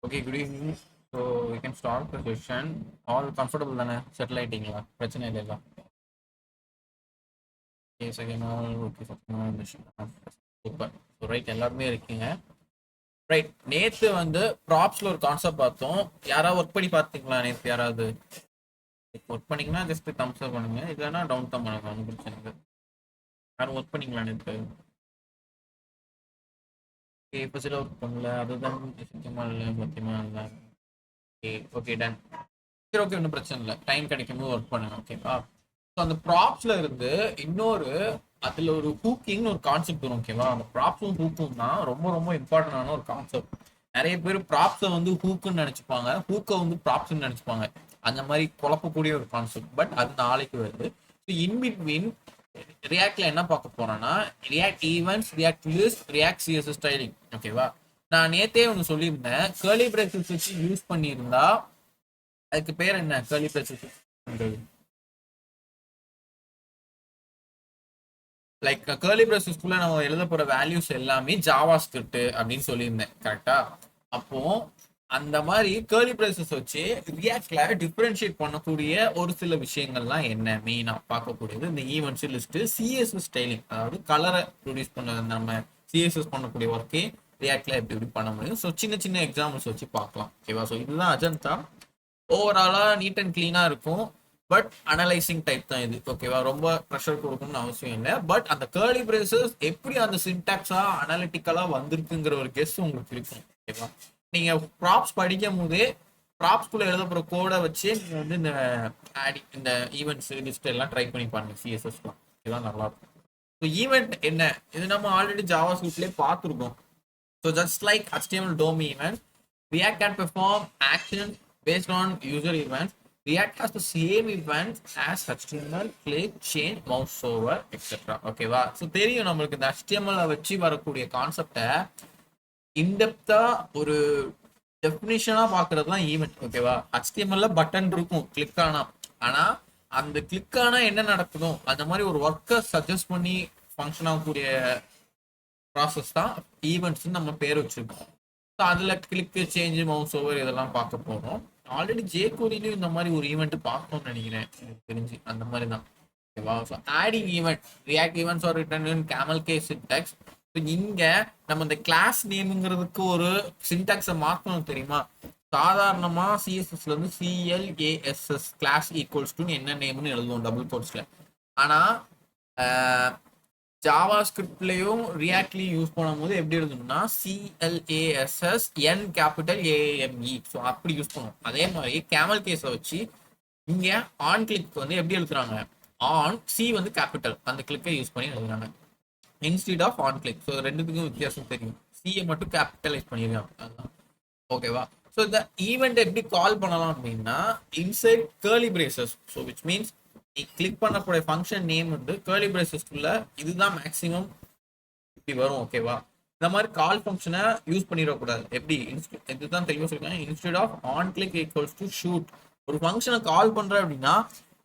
Okay, good evening. So we can start the session. All comfortable தானே? Settle ஆகிட்டீங்களா? பிரச்சனை இல்லைல்ல? Okay, second all okay. Super. So right, எல்லாருமே இருக்கீங்க. Right, நேற்று வந்து ப்ராப்ஸில் ஒரு கான்செப்ட் பார்த்தோம். யாராவது ஒர்க் பண்ணி பார்த்தீங்களா நேற்று? யாராவது ஒர்க் பண்ணிங்கன்னா ஜஸ்ட் தம்ஸ் அப் பண்ணுங்க, இல்லைன்னா டவுன் தான் பண்ணுங்க, ஒன்றும் பிரச்சனை இல்லை. யாரும் ஒர்க் பண்ணிங்களா நேற்று? ஓகே, இப்போ சில ஒர்க் பண்ணல, அதுதான் சுத்தமாக இல்லை, முக்கியமாக இல்லை. Okay okay, done. சரி, ஓகே, ஒன்றும் பிரச்சனை இல்லை. டைம் கிடைக்கும் போது ஒர்க் பண்ணுங்க, ஓகேவா? ஸோ அந்த ப்ராப்ஸ்ல இருந்து இன்னொரு அதுல ஒரு ஹூக்கிங்னு ஒரு கான்செப்ட் வரும், ஓகேவா? அந்த ப்ராப்ஸும் ஹூக்கும் தான் ரொம்ப ரொம்ப இம்பார்ட்டன்டான ஒரு கான்செப்ட். நிறைய பேர் ப்ராப்ஸை வந்து ஹூக்குன்னு நினைச்சுப்பாங்க, ஹூக்கை வந்து ப்ராப்ஸ்ன்னு நினைச்சுப்பாங்க. அந்த மாதிரி குழப்பக்கூடிய ஒரு கான்செப்ட். பட் அது நாளைக்கு வருது. ஸோ இன் பிட்வீன் ரியாக்ட்ல என்ன பார்க்க போறோம்னா, react events, react list, react CSS styling, ஓகேவா? நான் நேத்தே ஒன்று சொல்லியிருந்தேன், கேர்லி பிரேசஸ் வச்சு யூஸ் பண்ணியிருந்தா அதுக்கு பேர் என்ன? கேர்லி பிரேசஸ் லைக் கேர்லி பிரேசஸ்க்குள்ள நம்ம எழுத போற வேல்யூஸ் எல்லாமே ஜாவா ஸ்கிரிப்ட் அப்படின்னு சொல்லியிருந்தேன், கரெக்டா? அப்போ அந்த மாதிரி கேர்லி பிரேசஸ் வச்சு ரியாக்ட்ல டிஃபரன்ஷியேட் பண்ணக்கூடிய ஒரு சில விஷயங்கள்லாம் என்ன மெயினா பார்க்கக்கூடியது இந்த ஈவெண்ட்ஸ் லிஸ்ட், சிஎஸ்எஸ் ஸ்டைலிங், அதாவது கலரை ப்ரொடியூஸ் பண்ண நம்ம சிஎஸ்எஸ் பண்ணக்கூடிய ஒர்க்கே ரியாக்ட்ல எப்படி எப்படி பண்ண முடியும். ஸோ சின்ன சின்ன எக்ஸாம்பிள்ஸ் வச்சு பார்க்கலாம், ஓகேவா? ஸோ இதுதான் அஜந்தா. ஓவராலா நீட் அண்ட் கிளீனா இருக்கும். பட் அனலைசிங் டைப் தான் இது, ஓகேவா? ரொம்ப ப்ரெஷர் கொடுக்கணும்னு அவசியம் இல்லை. பட் அந்த கேர்லி பிரேசஸ் எப்படி அந்த சின்டாக்ஸா அனாலிட்டிக்கலா வந்திருக்குங்கிற ஒரு கெஸ் உங்களுக்கு இருக்கும், ஓகேவா? நீங்க ப்ராப்ஸ் படிக்கும் போதே ப்ராப்ஸ்குள்ள எழுத போற கோடை வச்சு நீங்க வந்து இந்த இந்த ஈவெண்ட்ஸ் லிஸ்ட் எல்லாம் ட்ரை பண்ணி பாருங்க, சிஎஸ்எஸ்லாம். இதுதான் நல்லா இருக்கும். ஸோ ஈவெண்ட் என்ன? இது நம்ம ஆல்ரெடி ஜாவா ஸ்கிரிப்ட்லேயே பார்த்துருக்கோம். So just like HTML DOM event, React can perform actions based on user events. React has the same events as HTML, click, change, mouse over, etc. ஓகேவா? ஸோ தெரியும் நம்மளுக்கு இந்த HTML வச்சு வரக்கூடிய கான்செப்டை இன்டெப்தா ஒரு டெஃபினிஷனா பாக்குறது தான் ஈவெண்ட், ஓகேவா? HTML பட்டன் இருக்கும் கிளிக் ஆனா, ஆனா அந்த கிளிக் ஆனா என்ன நடக்கணும் அந்த மாதிரி ஒரு ஒர்க்கை சஜஸ்ட் பண்ணி ஃபங்க்ஷன் ஆகக்கூடிய ப்ராசஸ் தான் ஈவெண்ட்ஸ் நம்ம பேர் வச்சிருக்கோம். ஸோ அதில் கிளிக்கு, சேஞ்சு, மவுஸ் ஓவர் இதெல்லாம் பார்க்க போகிறோம். ஆல்ரெடி ஜேகோரிலையும் இந்த மாதிரி ஒரு ஈவெண்ட் பார்க்கணும்னு நினைக்கிறேன், எனக்கு தெரிஞ்சு அந்த மாதிரி தான், ஓகேவா? So adding event, react events R written in camel K syntax. இங்க நம்ம இந்த கிளாஸ் நேமுங்கிறதுக்கு ஒரு சின்டாக்ஸை மாற்றணும், தெரியுமா? சாதாரணமா சிஎஸ்எஸ்ல இருந்து சிஎல்ஏஎஸ்எஸ் கிளாஸ் ஈக்குவல்ஸ் டு என்ன நேம்னு எழுதுவோம் டபுள் கோட்ஸ்ல. ஆனா ஜாவா ஸ்கிரிப்ட்லையும் ரியாக்ட்லையும் யூஸ் பண்ணும்போது எப்படி எழுதணும்னா சிஎல்ஏஎஸ்எஸ் என் கேபிட்டல் ஏஎம்இ. ஸோ அப்படி யூஸ் பண்ணுவோம். அதே மாதிரி கேமல் கேஸை வச்சு இங்க ஆன் கிளிக் வந்து எப்படி எழுதுறாங்க? ஆன் சி வந்து கேபிட்டல், அந்த கிளிக்கை யூஸ் பண்ணி எழுதுறாங்க இன்ஸ்டீட் ஆஃப் ஆன் கிளிக். ஸோ ரெண்டுத்துக்கும் வித்தியாசம் தெரியும். சியை மட்டும் கேபிட்டலைஸ் பண்ணிருக்காங்க, அதுதான், ஓகேவா? ஸோ இந்த ஈவெண்ட் எப்படி கால் பண்ணலாம் அப்படின்னா inside curly braces. So which means நீ கிளிக் பண்ணக்கூடிய ஃபங்க்ஷன் நேம் வந்து கேர்லி பிரேசஸ்க்குள்ள இதுதான் மேக்ஸிமம் இப்படி வரும், ஓகேவா? இந்த மாதிரி கால் ஃபங்க்ஷனை யூஸ் பண்ணிடக்கூடாது. எப்படி இதுதான் தெளிவாக சொல்லிருக்காங்க, instead of on click equals to shoot. ஒரு ஃபங்க்ஷனை கால் பண்ற அப்படின்னா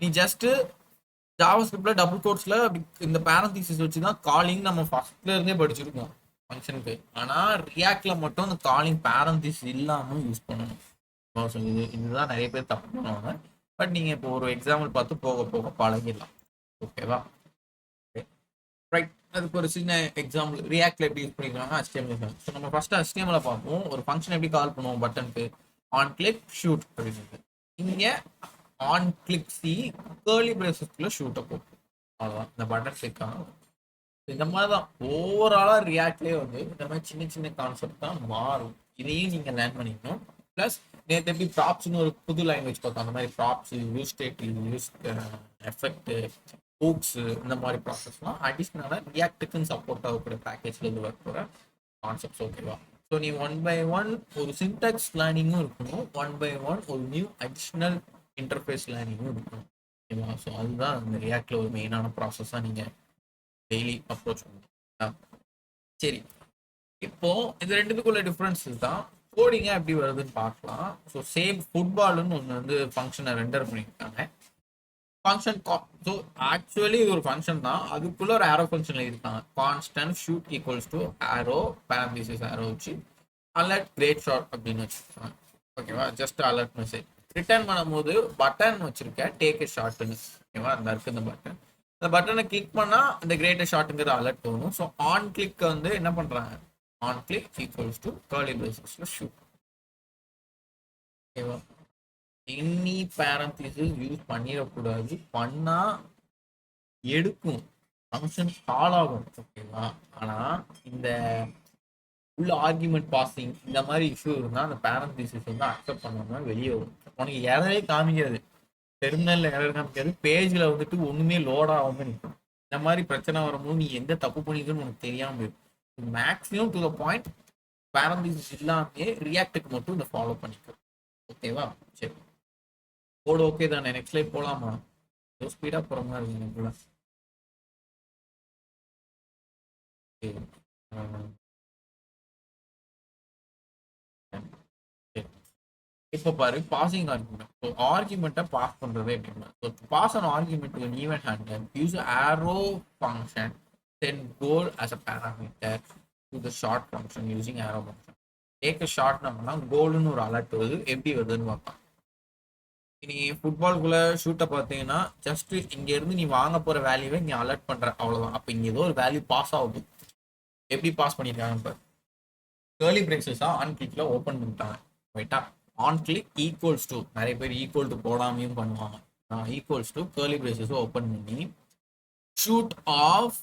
நீ ஜஸ்ட் ஜாவா ஸ்கிரிப்ட்ல டபுள் கோட்ஸ்ல இந்த பேரந்தீசிஸ் வச்சு தான் காலிங் நம்ம ஃபர்ஸ்ட்ல இருந்தே படிச்சிருக்கோம் ஃபங்க்ஷனுக்கு. ஆனா ரியாக்ட்ல மட்டும் அந்த காலிங் பேரந்தீசிஸ் இல்லாம யூஸ் பண்ணணும். இதுதான் நிறைய பேர் தப்பு பண்ணுவாங்க. பட் நீங்க இப்போ ஒரு எக்ஸாம்பிள் பார்த்து போக போக பழகிடலாம், ஓகேவா? ரைட், அதுக்கு ஒரு சின்ன எக்ஸாம்பிள் ரியாக்ட்ல எப்படி யூஸ் பண்ணிக்கலாம் HTML. ஸோ நம்ம ஃபர்ஸ்ட் HTML பார்ப்போம். ஒரு ஃபங்க்ஷன் எப்படி கால் பண்ணுவோம் பட்டனுக்கு? ஆன் கிளிக் ஷூட் அப்படின்னு. இங்க ஆன் கிளிக் சி கேர்லி பிரேசஸ்க்குள்ள ஷூட்டை போகும், அவ்வளோதான். இந்த பட்டன் கிளிக் ஆகும். இந்த மாதிரி தான் ஓவராலா ரியாக்ட்லேயே வந்து இந்த மாதிரி சின்ன சின்ன கான்செப்ட் தான் மாறும். இதையும் நீங்க லேர்ன் பண்ணிக்கணும். பிளஸ் நேற்று எப்படி ப்ராப்ஸ்னு ஒரு புது லாங்குவேஜ் பார்த்தோம், அந்த மாதிரி props, use state, use effect, hooks, இந்த மாதிரி ப்ராசஸ்லாம் அடிஷ்னலாக ரியாக்டுக்குன்னு சப்போர்ட் ஆகக்கூடிய பேக்கேஜ்ல இருந்து ஒர்க் போகிற கான்செப்ட்ஸ், ஓகேவா? ஸோ நீ ஒன் பை ஒன் ஒரு சின்டாக்ஸ் லேர்னிங்கும் இருக்கணும், ஒன் பை ஒன் ஒரு நியூ அடிஷ்னல் இன்டர்ஃபேஸ் லேர்னிங்கும் இருக்கணும், ஓகேவா? ஸோ அதுதான் இந்த ரியாக்ட்ல ஒரு மெயினான ப்ராசஸாக நீங்கள் டெய்லி அப்ரோச் பண்ணுங்க. சரி, இப்போ இது ரெண்டுத்துக்குள்ள டிஃபரன்ஸஸ் தான். கோடிங்கா எப்படி வருதுன்னு பார்க்கலாம். ஸோ சேம் ஃபுட்பால்னு ஒன்று வந்து ஃபங்க்ஷனை ரெண்டர் பண்ணியிருக்காங்க. ஃபங்க்ஷன் ஸோ ஆக்சுவலி இது ஒரு ஃபங்க்ஷன் தான், அதுக்குள்ள ஒரு ஆரோ ஃபங்க்ஷன் இருக்காங்க. கான்ஸ்டன்ட் ஷூட் ஈக்குவல்ஸ் டு ஆரோ பேரந்தீசிஸ் ஆரோ வச்சு அலர்ட் கிரேட் ஷாட் அப்படின்னு வச்சுருக்காங்க. ஓகேவா, ஜஸ்ட் அலர்ட் மெசேஜ். ரிட்டர்ன் பண்ணும்போது பட்டன் வச்சிருக்கேன், டேக் எ ஷாட்னு. ஓகேவா, அந்த இருக்கு இந்த பட்டன். அந்த பட்டனை கிளிக் பண்ணா இந்த கிரேட்டர் ஷாட்டுங்கிற அலர்ட் வரும். ஸோ ஆன் கிளிக் வந்து என்ன பண்றாங்க, on click equals to curly பிரேசஸ்ல ஷூட். ஓகேவா, எனி பேரந்திசிஸ் யூஸ் பண்ணிடக்கூடாது. பண்ணா எடுக்கும், ஃபங்க்ஷன் கால் ஆகும். ஓகேவா, ஆனா இந்த உள்ள ஆர்குமெண்ட் பாசிங் இந்த மாதிரி இஷ்யூ இருந்தால் அந்த பேரந்திசிஸ் வந்து அக்செப்ட் பண்ணாம வெளியே வரும். உனக்கு எரரே காமிக்காது, டெர்மினல்ல எரர் காமிக்காது, பேஜ்ல வந்துட்டு ஒண்ணுமே லோட் ஆகாம நிற்கும். இந்த மாதிரி பிரச்சனை வரும்போது நீ எந்த தப்பு பண்ணிக்கன்னு உனக்கு தெரியாம இருக்கும். Maximum to the point parenthesis இல்லாமே ரியாக்டுக்கு மட்டும் இந்த ஃபாலோ பண்ணிக்கும். ஓகேவா, சரி, கோடு ஓகே தானே? நெக்ஸ்ட் லைட் போலாமா? ஸ்பீடா போற மாதிரி இருக்கு எனக்குள்ள. சரி. இப்போ பாரு, பாசிங் ஆர்குமெண்ட். ஸோ ஆர்குமெண்ட்டை பாஸ் பண்ணுறது எப்படின்னா, so pass on argument to even handle use arrow function then call as a parameter to the short function using arrow function. Take a short நம்மனா கோல்னு ஒரு அலர்ட் வருது, எப்படி வருதுன்னு பார்க்கலாம். இனி ஃபுட்பால்குள்ள ஷூட்டை பார்த்தீங்கன்னா ஜஸ்ட் இங்க இருந்து நீ வாங்க போற வேல்யூவை நீ அலர்ட் பண்ற, அவ்வளவுதான். அப்போ இங்க ஏதோ ஒரு வேல்யூ பாஸ் ஆகுது. எப்படி பாஸ் பண்ணிருக்காங்க இப்போ, கேர்லி பிரேசஸா ஆன் கிளிக்ல ஓப்பன் பண்ணிட்டாங்க. ரைட்டா, ஆன் கிளிக் ஈக்குவல்ஸ் டு, நிறைய பேர் ஈக்குவல் டு போடாமையும் பண்ணுவாங்க. Equals to curly braces open பண்ணி ஷூட் ஆஃப்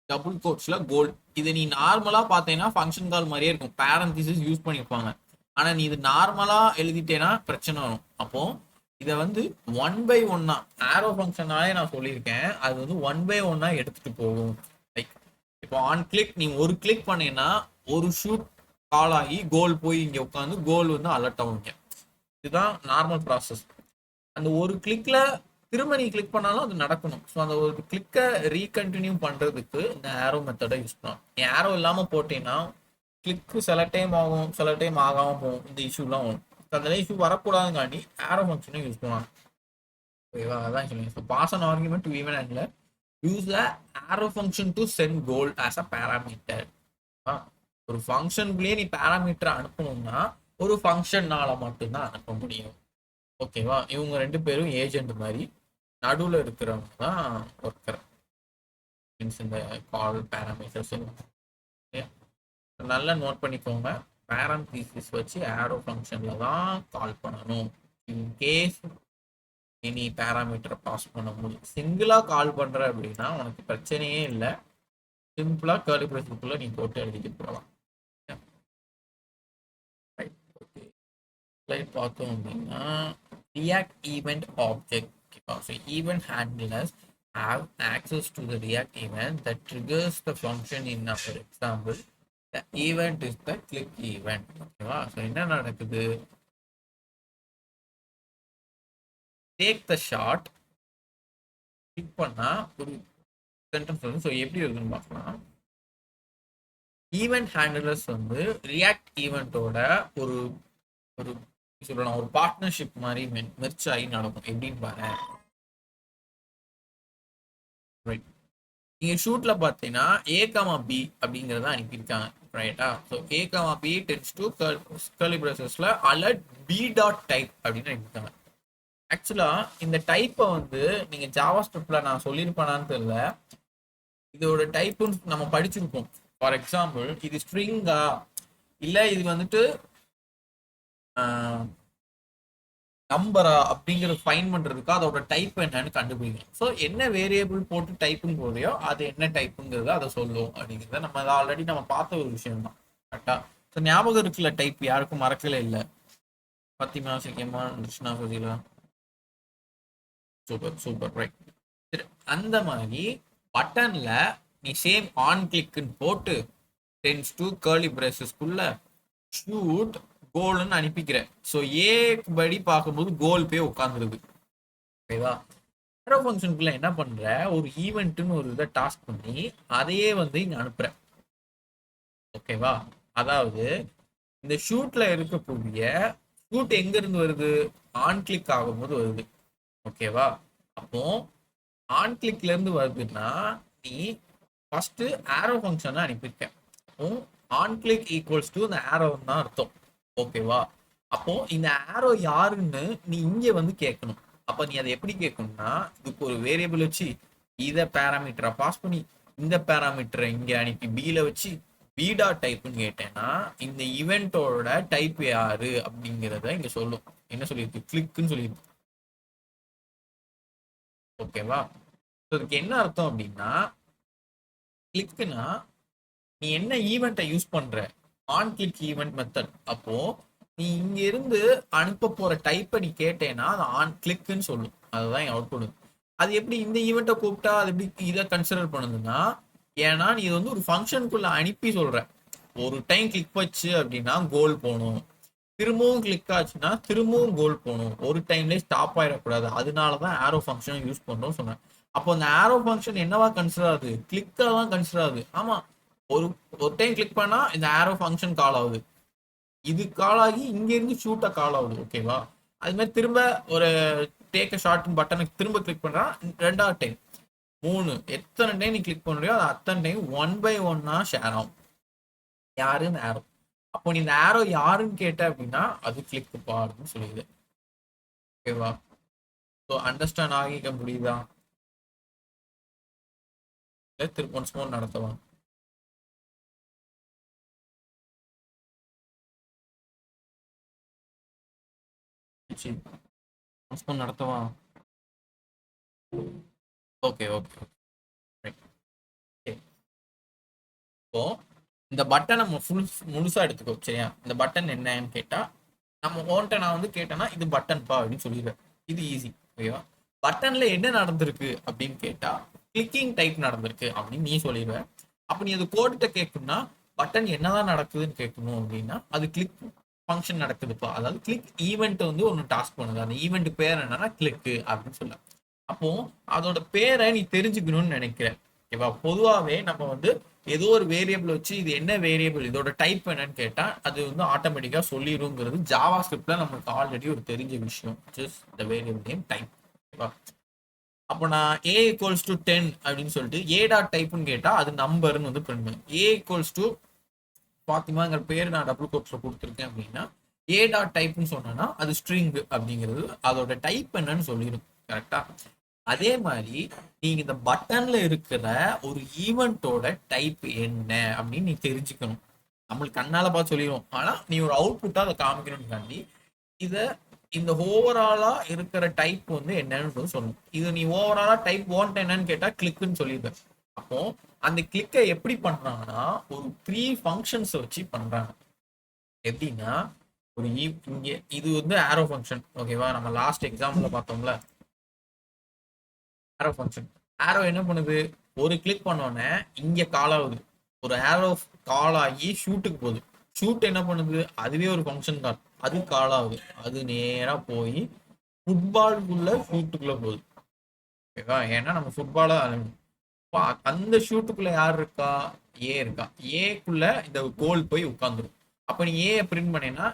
டபுள் கோட்ஸ்ல கோல். இது நீ நார்மலா பார்த்தீங்கன்னா ஃபங்க்ஷன் கால் மாதிரியே இருக்கும், பேரந்திசிஸ் யூஸ் பண்ணியிருப்பாங்க. ஆனா நீ இது நார்மலா எழுதிட்டேன்னா பிரச்சனை வரும். அப்போ இதை வந்து ஒன் பை ஒன்னா ஆரோ ஃபங்க்ஷனாலே நான் சொல்லியிருக்கேன், அது வந்து ஒன் பை ஒன்னா எடுத்துட்டு போகும். லைக் இப்போ ஆன் கிளிக் நீ ஒரு கிளிக் பண்ணீங்கன்னா ஒரு ஷூட் கால் ஆகி கோல் போய் இங்க உட்காந்து கோல் வந்து அலர்ட் ஆகுங்க. இதுதான் நார்மல் ப்ராசஸ். அந்த ஒரு கிளிக்ல திரும்ப நீ கிளிக் பண்ணாலும் அது நடக்கணும். ஸோ அந்த ஒரு கிளிக்கை ரீகண்டினியூ பண்றதுக்கு இந்த ஆரோ மெத்தடை யூஸ் பண்ணலாம். நீ ஆரோ இல்லாம போட்டீங்கன்னா கிளிக்கு சில டைம் ஆகும், சில டைம் ஆகாம போகும். இந்த இஷ்யூலாம் வரும். அந்த இஷ்யூ வரக்கூடாதுங்காண்டி ஆரோ ஃபங்க்ஷனை யூஸ் பண்ணலாம். ஓகேவா, அதான் சொல்லுங்க. So pass on argument to event handler use the arrow function to send call as a parameter. ஒரு ஃபங்க்ஷனுக்குள்ளேயே நீ பேராமீட்டர் அனுப்பணும்னா ஒரு ஃபங்க்ஷன்னால மட்டும்தான் அனுப்ப முடியும். ஓகேவா, இவங்க ரெண்டு பேரும் ஏஜென்ட் மாதிரி, நடுவில் இருக்கிறவங்க தான் ஒர்க்கர். இந்த கால் பேராமீட்டர்ஸ் நல்லா நோட் பண்ணிக்கோங்க. பேரந்தீசிஸ் வச்சு ஆரோ ஃபங்க்ஷன்ல தான் கால் பண்ணணும். இன் கேஸ் இனி பேராமீட்டரை பாஸ் பண்ண முடியும், சிங்கிளா கால் பண்ற அப்படின்னா உனக்கு பிரச்சனையே இல்லை. சிம்பிளா கர்லி பிரேஸ்க்குள்ள நீ போட்டு எழுதிட்டு போகலாம். ஸ்லைட் பார்த்தோம் அப்படின்னா React event object. So event handlers have access to the React event that triggers the function in our example. The event is the click event. ஓகேவா, ஸோ என்ன நடக்குது, டேக் த ஷாட் கிளிக் பண்ணா ஒரு sentence வந்து, so எப்படி இருக்குன்னு பார்க்கலாம். Event ஹேண்டலர்ஸ் வந்து ரியாக்ட் ஈவெண்ட்டோட ஒரு ஒரு சொல்லலாம் ஒரு பார்ட்னர்ஷிப் மாதிரி மெர்ச் ஆகி நடக்கும். எப்படின்னு பாரு, நீங்க ஷூட்ல பாத்தீங்கன்னா ஏ காமா பி அப்படிங்கறத அனுப்பியிருக்காங்க. ரைட்டா, so A comma B then to curly பிரேசஸ்ல அலர்ட் பி டாட் டைப் அப்படின்னு அனுப்பியிருக்காங்க. ஆக்சுவலா இந்த டைப்பை வந்து நீங்க ஜாவா ஸ்கிரிப்ட்ல நான் சொல்லியிருப்பேனான்னு தெரியல, இதோட டைப்புன்னு நம்ம படிச்சிருப்போம். ஃபார் எக்ஸாம்பிள் இது ஸ்ட்ரிங்கா இல்ல இது வந்துட்டு நம்பரா அப்படிங்கிறது ஃபைன் பண்றதுக்கு அதோட டைப் என்னன்னு கண்டுபிடிக்கணும். ஸோ என்ன வேரியபிள் போட்டு டைப்புன்னு போதையோ அது என்ன டைப்புங்கிறத அதை சொல்லும் அப்படிங்கிறத நம்ம அதை ஆல்ரெடி நம்ம பார்த்த ஒரு விஷயம் தான். கரெக்டா, ஸோ ஞாபகம் இருக்குல்ல, டைப் யாருக்கும் மறக்கல இல்லை. பத்திமா சிக்கியமா கிருஷ்ணா பதிலா சூப்பர் சூப்பர் ரைட். சரி, அந்த மாதிரி பட்டன்ல நீ சேம் ஆன் கிளிக்னு போட்டு டென்ஸ் டு கர்லி பிரேசஸ்க்குள்ள ஷூட் கோல்னு அனுப்பிக்கிறேன். ஸோ ஏக்கு படி பார்க்கும்போது கோல் போய் உட்காந்துருது. ஓகேவா, ஆரோ ஃபங்க்ஷனுக்குள்ள என்ன பண்ற, ஒரு ஈவெண்ட்னு ஒரு இதை டாஸ்க் பண்ணி அதையே வந்து இங்க அனுப்புற. ஓகேவா, அதாவது இந்த ஷூட்ல இருக்கக்கூடிய ஷூட் எங்க இருந்து வருது, ஆன் கிளிக் ஆகும்போது வருது. ஓகேவா, அப்போ ஆன் கிளிக்ல இருந்து வருதுன்னா நீ ஃபர்ஸ்ட் ஆரோ ஃபங்க்ஷன் அனுப்பியிருக்க. அப்போ ஆன் கிளிக் ஈக்குவல்ஸ் டு இந்த ஆரோன்னு தான் அர்த்தம். ஓகேவா? அப்போ இந்த ஆரோ யாருன்னு நீ இங்க வந்து கேட்கணும். அப்ப நீ அதை எப்படி கேட்கணும்னா, இதுக்கு ஒரு வேரியபிள் வச்சு இதை பேராமீட்டரா பாஸ் பண்ணி இந்த பேராமீட்டரை இங்க அனுப்பி பில வச்சு பீடா டைப்னு கேட்டேன்னா இந்த ஈவெண்டோட டைப் யாரு அப்படிங்கிறத இங்க சொல்லும். என்ன சொல்லியிருக்கு? கிளிக்னு சொல்லியிருக்கு. ஓகேவா? இதுக்கு என்ன அர்த்தம் அப்படின்னா, கிளிக்னா நீ என்ன ஈவெண்ட்டை யூஸ் பண்ற, ஆன் கிளிக் ஈவெண்ட் மெத்தட். அப்போ நீ இங்க இருந்து அனுப்ப போற டைப்பை நீ கேட்டேன்னா அது ஆன் கிளிக்னு சொல்லும். அதுதான் என் அவுட்புட். அது எப்படி இந்த ஈவெண்ட்டை கூப்பிட்டா அது எப்படி இதை கன்சிடர் பண்ணுதுன்னா, ஏன்னா நீ இது வந்து ஒரு ஃபங்க்ஷனுக்குள்ள அனுப்பி சொல்ற. ஒரு டைம் கிளிக் வச்சு அப்படின்னா கோல் போகணும், திரும்பவும் கிளிக் ஆச்சுன்னா திரும்பவும் கோல் போகணும், ஒரு டைம்லேயே ஸ்டாப் ஆயிடக்கூடாது. அதனாலதான் ஆரோ ஃபங்க்ஷன் யூஸ் பண்றோம் சொன்னேன். அப்போ அந்த ஆரோ ஃபங்க்ஷன் என்னவா கன்சிடர் ஆகுது? கிளிக்கா தான் கன்சிடர் ஆகுது. ஆமா, ஒரு ஒரு டைம் கிளிக் பண்ணா இந்த ஆரோ ஃபங்க்ஷன் கால் ஆகுது, இது கால் ஆகி இங்க இருந்து ஷூட்டா கால் ஆகுது. ஓகேவா? அது மாதிரி திரும்ப ஒரு டேக் அ ஷார்ட் பட்டனுக்கு திரும்ப கிளிக் பண்றா, ரெண்டாவது டைம், மூணு, எத்தனை டைம் நீ கிளிக் பண்றியோ அது அத்தனை டைம் ஒன் பை ஒன்னா ஷேர் ஆகும். யாருன்னு ஆரோ. அப்போ நீ இந்த ஆரோ யாருன்னு கேட்ட அப்படின்னா அது கிளிக் பாருன்னு சொல்லிடுது. ஓகேவா? ஸோ அண்டர்ஸ்டாண்ட் ஆகிக்க முடியுதா? திருப்பி ஒன்ஸ் மோர் நடத்துவா. ஒன்ஸ் மோர் நடத்துவா. Okay okay. இப்போ இந்த பட்டனை முழுசா எடுத்துக்கோ. சரியா? இந்த பட்டன் என்னன்னு கேட்டா நம்ம ஓன்ட்ட நான் வந்து கேட்டேன்னா இது பட்டன் பா அப்படின்னு சொல்லிடுவேன். இது ஈஸி. ஓகேவா? பட்டன்ல என்ன நடந்திருக்கு அப்படின்னு கேட்டா கிளிக்கிங் டைப் நடந்திருக்கு அப்படின்னு நீ சொல்லிடுவ. அப்ப நீ அது கோடிட்ட கேட்கணும்னா பட்டன் என்னதான் நடக்குதுன்னு கேட்கணும் அப்படின்னா அது கிளிக் ஃபங்க்ஷன் நடக்குதுப்பா. அதாவது கிளிக் ஈவெண்ட் வந்து ஒன்று டாஸ்க் பண்ணுது. அந்த ஈவெண்ட் பேர் என்னன்னா கிளிக்கு அப்படின்னு சொல்ல. அப்போ அதோட பேரை நீ தெரிஞ்சுக்கணும்னு நினைக்கிறேன். ஓகேவா? பொதுவாகவே நம்ம வந்து ஏதோ ஒரு வேரியபிள் வச்சு இது என்ன வேரியபிள், இதோட டைப் என்னன்னு கேட்டா அது வந்து ஆட்டோமேட்டிக்கா சொல்லிடுங்கிறது ஜாவா ஸ்கிரிப்ட்ல நமக்கு ஆல்ரெடி ஒரு தெரிஞ்ச விஷயம். Just the variable name type. ஓகேவா? அப்போ நான் ஏ ஈக்குவல்ஸ் டு 10 அப்படின்னு சொல்லிட்டு ஏ டாட் டைப்னு கேட்டா அது நம்பர்னு வந்து பிரிண்ட் பண்ணும். ஏ ஈக்குவல்ஸ் டு பாத்திமாங்கிற பேர் நான் டபுள் கோட்ஸ்ல கொடுத்துருக்கேன் அப்படின்னா ஏ டாட் டைப்னு சொன்னா அது ஸ்ட்ரிங் அப்படிங்கிறது அதோட டைப் என்னன்னு சொல்லிடும். கரெக்டா? அதே மாதிரி நீங்க இந்த பட்டன்ல இருக்கிற ஒரு ஈவெண்டோட டைப் என்ன அப்படின்னு நீ தெரிஞ்சுக்கணும். நம்மளுக்கு கண்ணால பார்த்து சொல்லிடுவோம், ஆனா நீ ஒரு அவுட்புட்டா அதை காமிக்கணும்னு தாண்டி இத இந்த ஓவராலா இருக்கிற டைப் வந்து என்னன்னு சொல்லணும். இது நீ ஓவராலா டைப் ஓன்ட் என்னன்னு கேட்டா கிளிக்னு சொல்லிடுற. அப்போ அந்த கிளிக்கை எப்படி பண்றாங்கன்னா ஒரு 3 ஃபங்க்ஷன்ஸ் வச்சு பண்றாங்க. எப்படின்னா ஒரு இங்க இது வந்து ஆரோ ஃபங்க்ஷன். ஓகேவா? நம்ம லாஸ்ட் எக்ஸாம்பிள்ல பார்த்தோம்ல ஆரோ ஃபங்க்ஷன். ஆரோ என்ன பண்ணுது? ஒரு கிளிக் பண்ணோன்னே இங்க கால் ஆகுது. ஒரு ஆரோ கால் ஆகி ஷூட்டுக்கு போகுது. ஷூட் என்ன பண்ணுது? அதுவே ஒரு ஃபங்க்ஷன் கால், அது கால் ஆகுது. அது நேரா போய் ஃபுட்பாலுக்குள்ள ஷூட்டுக்குள்ள போகுது. ஓகேவா? ஏன்னா நம்ம ஃபுட்பால அந்த ஷூட்டுக்குள்ள யார் இருக்கா? ஏ இருக்கா. ஏக்குள்ள இந்த கோல் போய் உட்காந்துரும். அப்ப நீ ஏ பிரிண்ட் பண்ணேன்னா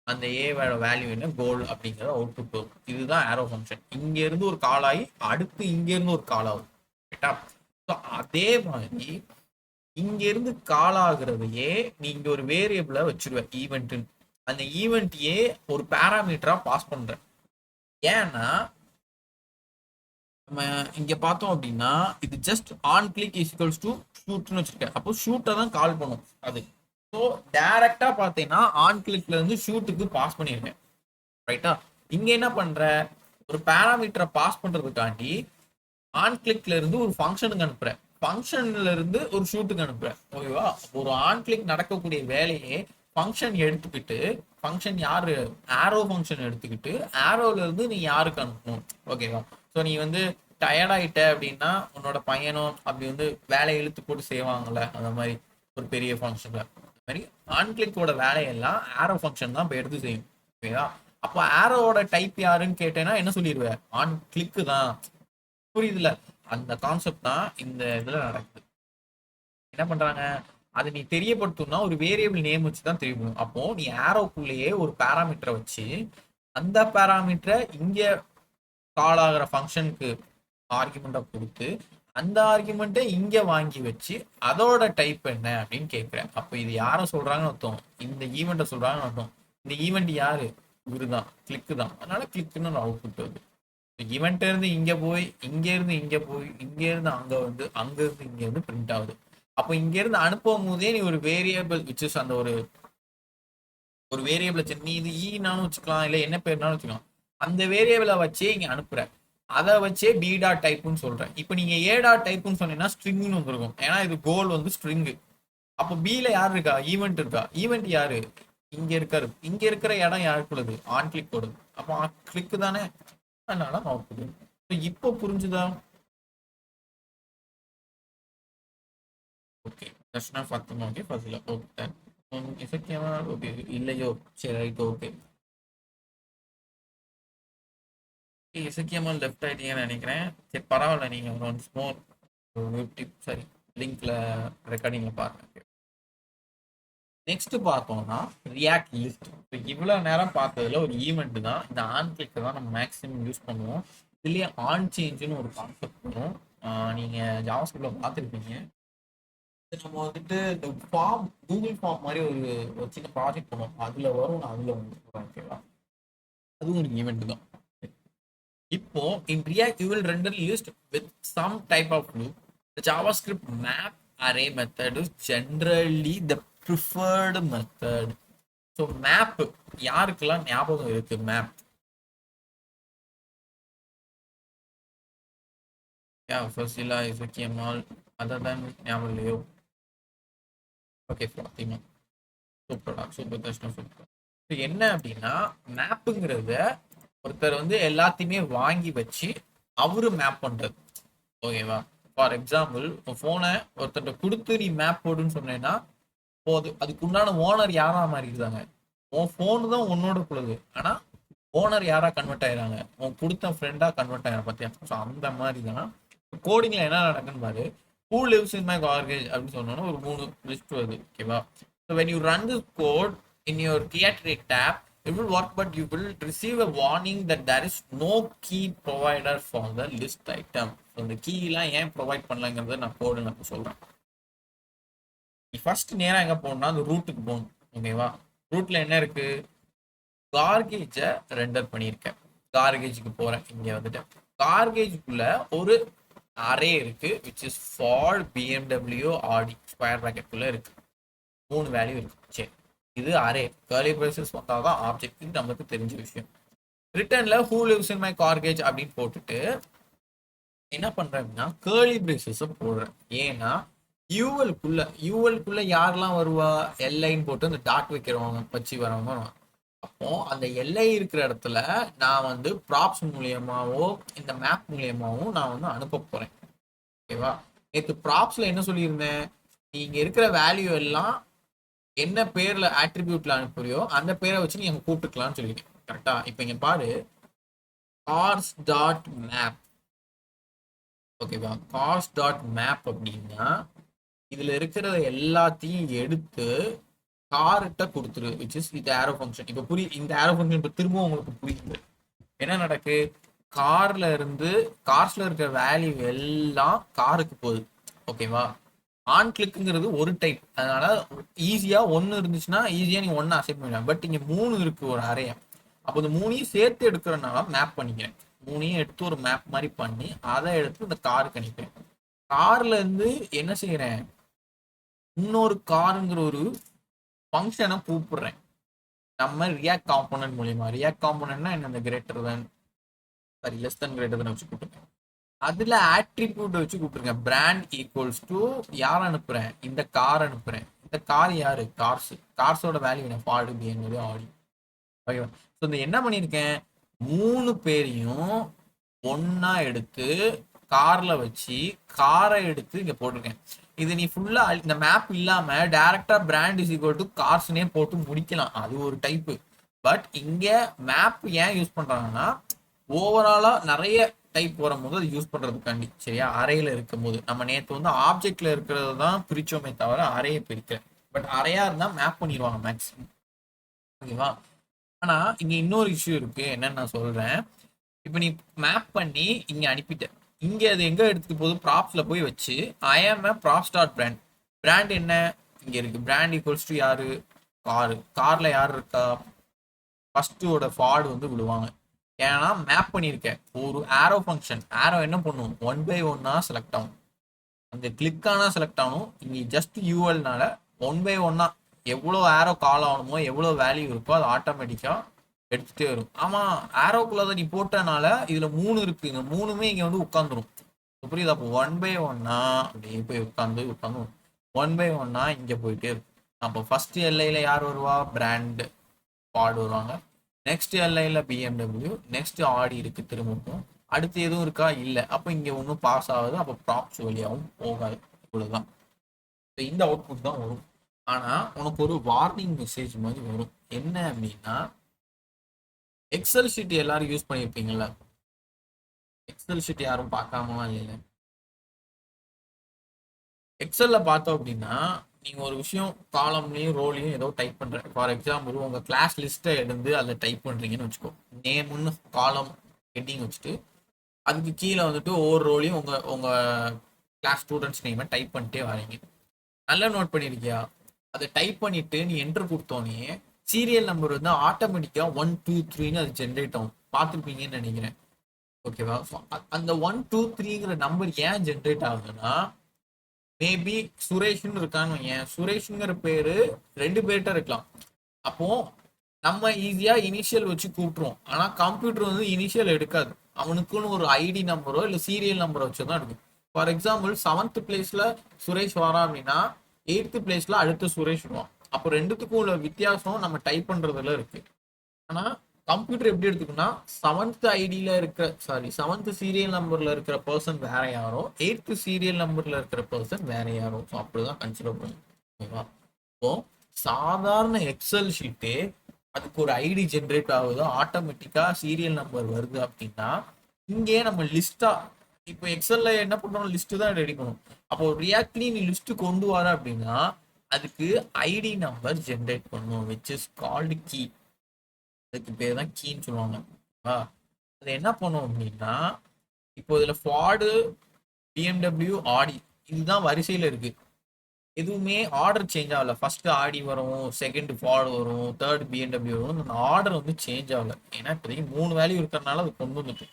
அந்த ஏவோட வேல்யூ என்ன? கோல் அப்படிங்கிற அவுட்புட் வரும். இதுதான் ஆரோ ஃபங்க்ஷன். இங்க இருந்து ஒரு கால் ஆகி அடுத்து இங்க இருந்து ஒரு கால் ஆகும். ரைட்டா? அதே மாதிரி இங்க இருந்து கால் ஆகுறதையே நீங்க ஒரு வேரியபிள வச்சிருவ ஈவெண்ட். அந்த ஈவெண்ட்யே ஒரு பேராமீட்டரா பாஸ் பண்ற. ஏன்னா நம்ம இங்க பார்த்தோம் அப்படின்னா இது just on click equals to ஷூட்னு வச்சிருக்கேன். அப்போ ஷூட்டை தான் கால் பண்ணும் அது. ஸோ டைரக்டா பார்த்தீங்கன்னா ஆன் கிளிக்ல இருந்து ஷூட்டுக்கு பாஸ் பண்ணியிருக்கேன். ரைட்டா? இங்க என்ன பண்ற? ஒரு பேராமீட்டரை பாஸ் பண்றதுக்காண்டி ஆன் கிளிக்ல இருந்து ஒரு ஃபங்க்ஷனுக்கு அனுப்புற, ஃபங்க்ஷன்ல இருந்து ஒரு ஷூட்டுக்கு அனுப்புற. ஓகேவா? ஒரு ஆன் கிளிக் நடக்கக்கூடிய வேலையே ஃபங்க்ஷன் எடுத்துக்கிட்டு, ஃபங்க்ஷன் யாரு? ஆரோ ஃபங்க்ஷன் எடுத்துக்கிட்டு ஆரோல இருந்து நீ யாருக்கு அனுப்பணும்? ஓகேவா? ஸோ நீ வந்து டயர்ட் ஆயிட்ட அப்படின்னா உன்னோட பையனும் அப்படி வந்து வேலையை இழுத்து போட்டு செய்வாங்கல்ல, அந்த மாதிரி ஒரு பெரிய ஃபங்க்ஷன்ல மாதிரி ஆன் கிளிக்கோட வேலையெல்லாம் ஆரோ ஃபங்க்ஷன் தான் இப்போ எடுத்து செய்யும். ஓகேவா? அப்போ ஆரோவோட டைப் யாருன்னு கேட்டேன்னா என்ன சொல்லிடுவேன்? ஆன் கிளிக்கு தான். புரியுதுல? அந்த கான்செப்ட் தான் இந்த இதுல நடக்குது. என்ன பண்றாங்க? அதை நீ தெரியப்படுத்தணும்னா ஒரு வேரியபிள் நேம் வச்சு தான் தெரியணும். அப்போ நீ ஆரோக்குள்ளேயே ஒரு பேராமீட்டரை வச்சு அந்த பேராமீட்டரை இங்க கால் ஆகிற ஃபங்க்ஷனுக்கு ஆர்குமெண்டா கொடுத்து அந்த ஆர்குமெண்ட்டை இங்க வாங்கி வச்சு அதோட டைப் என்ன அப்படின்னு கேட்கிறேன். அப்போ இது யாரை சொல்றாங்கன்னு அர்த்தம், இந்த ஈவெண்ட்டை சொல்றாங்கன்னு அர்த்தம். இந்த ஈவெண்ட் யாரு, இவருதான், கிளிக்கு தான். அதனால கிளிக்குன்னு ஒரு அவுட்புட் வருது. ஈவெண்ட் இருந்து இங்க போய், இங்க இருந்து இங்க போய், இங்க இருந்து அங்க வந்து, அங்க இருந்து இங்க வந்து பிரிண்ட் ஆகுது. அப்போ இங்க இருந்து அனுப்பும் போதே நீ ஒரு வேரியபிள் விச் அந்த ஒரு ஒரு வேரியபிள் வச்சு, நீ இது ஈனாலும் வச்சுக்கலாம், இல்லை என்ன பேர்னாலும் வச்சுக்கலாம். அந்த வேரியபிளை வச்சே இங்க அனுப்புற, அதை வச்சே பி டாட் டைப்னு சொல்றேன். இப்போ நீங்க ஏ டாட் டைப்னு சொன்னீங்கன்னா ஸ்ட்ரிங்னு வந்துருக்கும், ஏன்னா இது கோல் வந்து ஸ்ட்ரிங்கு. அப்போ பில யார் இருக்கா, ஈவெண்ட் இருக்கா. ஈவெண்ட் யாரு, இங்க இருக்காரு. இங்க இருக்கிற இடம் யாருக்குள்ளது, ஆன் கிளிக் போடுது. அப்போ கிளிக் தானே, அதனால அவுட்புட். இப்போ புரிஞ்சுதா? Okay, Darshana Fathima okay, Fasila okay, Isakkiyama okay, இல்லையோ சரி ரைட் ஓகே. இசக்கியமா லெஃப்ட் ஆயிட்டீங்கன்னு நினைக்கிறேன். சரி பரவாயில்ல, நீங்க ஒன்ஸ் மோர் டிப் சரி லிங்க்ல ரெக்கார்டிங்ல பாருங்க. நெக்ஸ்ட் பார்த்தோம்னா ரியாக்ட் லிஸ்ட். இப்போ இவ்வளோ நேரம் பார்த்ததுல ஒரு ஈவெண்ட் தான் இந்த ஆன் கிளிக் தான் நம்ம மேக்ஸிமம் யூஸ் பண்ணுவோம். இதுலேயே ஆன் சேஞ்சுன்னு ஒரு கான்செப்ட் வரும். நீங்கள் ஜாவாஸ்கிரிப்ட்ல பார்த்துருப்பீங்க. நம்ம வந்துட்டு இந்த ஃபார்ம், கூகுள் ஃபார்ம் மாதிரி ஒரு சின்ன ப்ராஜெக்ட் பண்ணுவோம், அதில் வரும். நான் அதில் வந்து ஓகேவா, அதுவும் ஒரு ஈவெண்ட் தான். இப்போ இன் React you will render list with some type of loop. The JavaScript map array method is generally the preferred method. So map யாருக்கெல்லாம் ஞாபகம் இருக்கு, மேப் யா ஃபசிலா இசக்கியமால் அதர் தான் ஞாபகம் இல்லையோ. ஓகே ஃபாத்திமா சூப்பர்டா, சூப்பர் தர்ஷனா சூப்பர். என்ன அப்படின்னா மேப்புங்கிறத ஒருத்தர் வந்து எல்லாத்தையுமே வாங்கி வச்சு அவரு மேப் பண்றது, ஓகேவா. ஃபார் எக்ஸாம்பிள் ஃபோனை ஒருத்தர் கொடுத்து நீ மேப் போடுன்னு சொன்னேன்னா போது, அதுக்கு உண்டான ஓனர் யாரா மாறிடுறாங்க, உன் ஃபோனு தான் உன்னோட குழுது, ஆனா ஓனர் யாரா கன்வெர்ட் ஆயிடுறாங்க, உன் கொடுத்த ஃப்ரெண்டா கன்வெர்ட் ஆயிடும் பார்த்தியா. ஸோ அந்த மாதிரி தான் கோடிங்ல என்ன நடக்குன்னு பாரு. Who lives in my garage அப்படின்னு சொன்னோன்னா ஒரு 3 லிஸ்ட் வருது, ஓகேவா. So when you run this code in your directory tab, it will work, but you will receive a warning that there is no key provider for the list item. So இந்த key எல்லாம் ஏன் provide பண்ணலங்கிறத நான் கோடு நான் சொல்றேன். நீ first நேரா எங்க போகணும்னா அந்த ரூட்டுக்கு போகணும், ஓகேவா. ரூட்ல என்ன இருக்கு, கார்கேஜை ரெண்டர் பண்ணியிருக்கேன். கார்கேஜுக்கு போறேன், இங்க வந்துட்டேன். கார்கேஜுக்குள்ள ஒரு அரே இருக்கு which is for BMW Aadi square பிராக்கெட்டுக்குள்ள இருக்கு. 3 வேல்யூ இருக்கு. சரி, இது அரே. கர்லி பிரேசஸ் வந்தாதான் ஆப்ஜெக்ட், இது நமக்கு தெரிஞ்ச விஷயம். ரிட்டர்ன்ல who lives in my garage அப்படின்னு போட்டுட்டு என்ன பண்றேன் அப்படின்னா கர்லி பிரேசஸ் போடுறேன். ஏன்னா யூஎல்குள்ள யாரெல்லாம் வருவா, எல்ஐன்னு போட்டு அந்த டாட் வைக்கிறவங்க வச்சு வரவங்க. அப்போ அந்த எல்ஐ இருக்கிற இடத்துல நான் வந்து ப்ராப்ஸ் மூலியமாவோ இந்த மேப் மூலியமாவோ நான் வந்து அனுப்ப போறேன், ஓகேவா. நேற்று ப்ராப்ஸ்ல என்ன சொல்லியிருந்தேன், நீங்க இருக்கிற வேல்யூ எல்லாம் என்ன பேர்ல ஆட்ரிபியூட்ல அனுப்புறியோ அந்த பேரை வச்சு நீங்க கூப்பிட்டுக்கலாம்னு சொல்லியிருக்கேன், கரெக்டா. இப்போ இங்க பாரு, கார்ஸ் டாட் மேப், ஓகேவா. கார்ஸ் டாட் மேப் அப்படின்னா இதுல இருக்கிறத எல்லாத்தையும் எடுத்து கார்ட்ட கொடுத்துரு, விச் இஸ் இது ஆரோ ஃபங்க்ஷன். இப்போ இந்த ஆரோ ஃபங்க்ஷன் இப்போ திரும்ப உங்களுக்கு புரியுது என்ன நடக்கு. கார்ஸ்ல இருக்கிற வேல்யூ எல்லாம் காருக்கு போகுது, ஓகேவா. ஆன் கிளிக்குங்கிறது ஒரு டைப், அதனால ஈஸியா 1 இருந்துச்சுன்னா ஈஸியா நீங்க 1 அசைன் பண்ணலாம். பட் இங்க 3 இருக்கு ஒரு அறைய. அப்போ இந்த 3ஐயும் சேர்த்து எடுக்கிறனால மேப் பண்ணிக்கிறேன். 3ஐயும் எடுத்து ஒரு மேப் மாதிரி பண்ணி அதை எடுத்து இந்த காருக்கு அனுப்பிக்கிறேன். கார்ல இருந்து என்ன செய்யறேன், இன்னொரு காருங்கிற ஒரு ஃபங்க்ஷனை கூப்பிடுறேன் நம்ம ரியாக்ட் காம்போனன்ட் மூலியமா. ரியாக்ட் காம்போனன்ட்னா என்ன, இந்த greater than sorry less than greater than வச்சு கூப்பிட்டுருக்கேன். அதுல ஆட்ரிபியூட் வச்சு கூப்பிட்டுருங்க. பிராண்ட் ஈக்குவல்ஸ் டு யார் அனுப்புறேன், இந்த கார் அனுப்புறேன். இந்த கார் யாரு, கார்ஸோட வேல்யூ என்ன, ஃபார்டு பிஎன்ஓ ஆடி, ஓகேவா. ஸோ இந்த என்ன பண்ணியிருக்கேன், 3 பேரையும் ஒன்னா எடுத்து கார்ல வச்சு காரை எடுத்து இங்க போட்டிருக்கேன். இது நீ ஃபுல்லா இந்த மேப் இல்லாம டைரக்டா பிராண்ட் இஸ் ஈக்குவல் டு கார்ஸ்னே போட்டு முடிக்கலாம், அது ஒரு டைப்பு. பட் இங்க மேப் ஏன் யூஸ் பண்றாங்கன்னா ஓவராலா நிறைய டைப் வரும்போது அது யூஸ் பண்றதுக்காண்டி, சரியா. அறையில இருக்கும் போது நம்ம நேற்று வந்து ஆப்ஜெக்ட்ல இருக்கிறது தான் பிரிச்சோமே தவிர அறையை பிரிக்கல. பட் அறையா இருந்தா மேப் பண்ணிடுவாங்க மேக்ஸிமம், ஓகேவா. ஆனா இங்க இன்னொரு இஷ்யூ இருக்கு, என்னன்னு நான் சொல்றேன். இப்போ நீ மேப் பண்ணி இங்க அனுப்பிட்ட, இங்கே அது எங்கே எடுத்துட்டு போகுது, ப்ராப்ஸில் போய் வச்சு I am a prop start brand. Brand என்ன இங்கே இருக்குது, பிராண்ட் ஈக்குவல்ஸ் டு யாரு, காரில் யார் இருக்கா, ஃபர்ஸ்ட்டோட ஃபார்டு வந்து விடுவாங்க. ஏன்னா மேப் பண்ணியிருக்கேன் ஒரு ஆரோ ஃபங்க்ஷன். ஆரோ என்ன பண்ணும், 1/1 செலக்ட் ஆகும். அந்த கிளிக் ஆனால் செலக்ட் ஆகணும். இங்கே ஜஸ்ட் யூஎல்னால 1/1 எவ்வளோ ஆரோ கால் ஆகணுமோ எவ்வளோ வேல்யூ இருக்கோ அது ஆட்டோமேட்டிக்காக எடுத்துகிட்டே வரும். ஆமாம், ஆரோக்குள்ளே தான் நீ போட்டனால இதில் 3 இருக்குது, இந்த 3மே இங்கே வந்து உட்காந்துரும். புரியுது? அப்போ 1/1 அப்படியே போய் உட்காந்து 1/1 இங்கே போயிட்டே இருக்கும். அப்போ ஃபர்ஸ்ட் எல்லையில் யார் வருவா, பிராண்ட் ஃபார்டு வருவாங்க. நெக்ஸ்ட் எல்லையில் பிஎம்டபிள்யூ, நெக்ஸ்ட் ஆடி இருக்கு திரும்பவும். அடுத்து எதுவும் இருக்கா, இல்லை. அப்போ இங்கே ஒன்றும் பாஸ் ஆகுது, அப்போ ப்ராப்ஸ் வழியாகவும் போகாது. இவ்வளோதான். இந்த அவுட்புட் தான் வரும். ஆனால் உனக்கு ஒரு வார்னிங் மெசேஜ் மாதிரி வரும். என்ன அப்படின்னா, எக்ஸல் ஷீட் எல்லாரும் யூஸ் பண்ணியிருப்பீங்களா? எக்ஸல் ஷீட் யாரும் பார்க்காமலாம் இல்லை. எக்ஸல்ல பார்த்தோம் அப்படின்னா நீங்கள் ஒரு விஷயம் காலம்லையும் ரோலையும் ஏதோ டைப் பண்ணுறேன். ஃபார் எக்ஸாம்பிள் உங்கள் கிளாஸ் லிஸ்ட்டை எடுத்து அதில் டைப் பண்ணுறீங்கன்னு வச்சுக்கோ. நேம்னு காலம் ஹெட்டிங் வச்சுட்டு அதுக்கு கீழே வந்துட்டு ஒவ்வொரு ரோலையும் உங்கள் கிளாஸ் ஸ்டூடெண்ட்ஸ் நேமை டைப் பண்ணிட்டே வரீங்க. நல்லா நோட் பண்ணியிருக்கியா? அதை டைப் பண்ணிவிட்டு நீ என்ட்ரு கொடுத்தோன்னே சீரியல் நம்பர் வந்து ஆட்டோமேட்டிக்காக 1 2 3ன்னு அது ஜென்ரேட் ஆகும். பார்த்துருப்பீங்கன்னு நினைக்கிறேன். ஓகேவா? அந்த 1 2 3ங்கிற நம்பர் ஏன் ஜென்ரேட் ஆகுதுன்னா, மேபி சுரேஷ்னு இருக்கான்னு ஏன் சுரேஷ்ங்கிற பேரு 2 பேர்கிட்ட இருக்கலாம். அப்போ நம்ம ஈஸியா இனிஷியல் வச்சு கூப்பிட்டுருவோம். ஆனா கம்ப்யூட்டர் வந்து இனிஷியல் எடுக்காது. அவனுக்குன்னு ஒரு ஐடி நம்பரோ இல்லை சீரியல் நம்பரோ வச்சுதான் எடுக்கும். ஃபார் எக்ஸாம்பிள் 7th பிளேஸ்ல சுரேஷ் வரான் அப்படின்னா 8th பிளேஸ்ல அடுத்த சுரேஷ் வருவான். அப்போ ரெண்டுத்துக்கும் உள்ள வித்தியாசம் நம்ம டைப் பண்றதுல இருக்கு. ஆனா கம்ப்யூட்டர் எப்படி எடுத்துக்குன்னா 7th ஐடியில இருக்கிற 7th சீரியல் நம்பர்ல இருக்கிற பர்சன் வேற யாரோ, 8th சீரியல் நம்பர்ல இருக்கிற பர்சன் வேற யாரோ. ஸோ அப்படிதான் கன்சிடர் பண்ணும். ஓகேவா? இப்போ சாதாரண எக்ஸல் ஷீட்டே அதுக்கு ஒரு ஐடி ஜென்ரேட் ஆகுது, ஆட்டோமேட்டிக்கா சீரியல் நம்பர் வருது அப்படின்னா இங்கே நம்ம லிஸ்டா இப்போ எக்ஸல்ல என்ன பண்ணணும், லிஸ்ட் தான் ரெடி பண்ணும். அப்போ ரியாக்ட்லி நீ லிஸ்ட் கொண்டு வர அப்படின்னா அதுக்கு ஐடி நம்பர் ஜென்ரேட் பண்ணும், விச் இஸ் கால்டு கீ. அதுக்கு பேர் தான் கீன்னு சொல்லுவாங்க. அது என்ன பண்ணும் அப்படின்னா, இப்போ இதுல ஃபார்டு, பிஎம்டபிள்யூ, ஆடி இதுதான் வரிசையில இருக்கு. எதுவுமே ஆர்டர் சேஞ்ச் ஆகல. ஃபர்ஸ்ட் ஆடி வரும், செகண்ட் ஃபார்டு வரும், தேர்ட் பிஎம்டபிள்யூ வரும். அந்த ஆர்டர் வந்து சேஞ்ச் ஆகல. ஏன்னா இப்போதைக்கு 3 வேல்யூ இருக்கிறதுனால அது கொண்டு வந்துட்டு.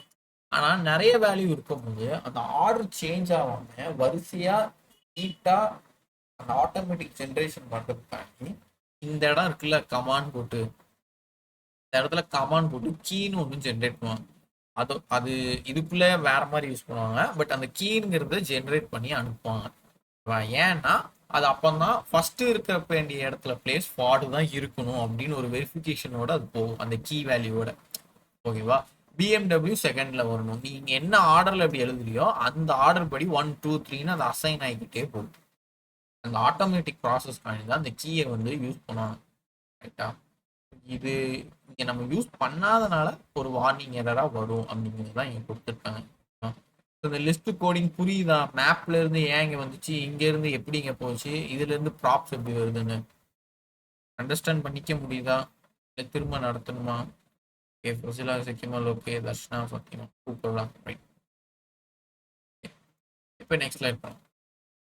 ஆனா நிறைய வேல்யூ இருக்கும்போது அந்த ஆர்டர் சேஞ்ச் ஆகாம வரிசையா நீட்டா அந்த ஆட்டோமேட்டிக் ஜென்ரேஷன் பண்றதுக்காண்டி இந்த இடம் இருக்குல்ல, கமாண்ட் போட்டு இந்த இடத்துல கமாண்ட் போட்டு கீன்னு ஒன்று ஜென்ரேட் பண்ணுவாங்க. அது இதுக்குள்ள வேற மாதிரி யூஸ் பண்ணுவாங்க. பட் அந்த கீங்கிறத ஜென்ரேட் பண்ணி அனுப்புவாங்க. ஏன்னா அது அப்பந்தான் ஃபர்ஸ்ட் இருக்கிற வேண்டிய இடத்துல பிளேஸ் ஃபார்டு தான் இருக்கணும் அப்படின்னு ஒரு வெரிஃபிகேஷனோட அது போகும், அந்த கீ வேல்யூவோட. ஓகேவா? பிஎம்டபிள்யூ செகண்ட்ல வரணும். நீங்க என்ன ஆர்டர்ல எப்படி எழுதுறியோ அந்த ஆர்டர் படி 1 2 3ன்னு அது அசைன் ஆகிக்கிட்டே போகும். அந்த ஆட்டோமேட்டிக் ப்ராசஸ் பண்ணி தான் அந்த கீயை வந்து யூஸ் பண்ணுவாங்க. ரைட்டா? இது இங்க நம்ம யூஸ் பண்ணாதனால ஒரு வார்னிங் எரரா வரும் அப்படிங்கிறது தான் இங்க கொடுத்துருக்காங்க. இந்த லிஸ்ட் கோடிங் புரியுதா? மேப்ல இருந்து ஏன் இங்க வந்துச்சு, இங்க இருந்து எப்படி இங்க போச்சு, இதுல இருந்து ப்ராப்ஸ் எப்படி வருதுன்னு அண்டர்ஸ்டாண்ட் பண்ணிக்க முடியுதா? இல்லை திரும்ப நடத்தணுமா? ஓகே, ஃபசிலா சிக்கிமல், ஓகே, தர்ஷனா சத்தியமா கூப்பிடலாம். ரைட். இப்போ நெக்ஸ்ட் லைன் பண்ணலாம்.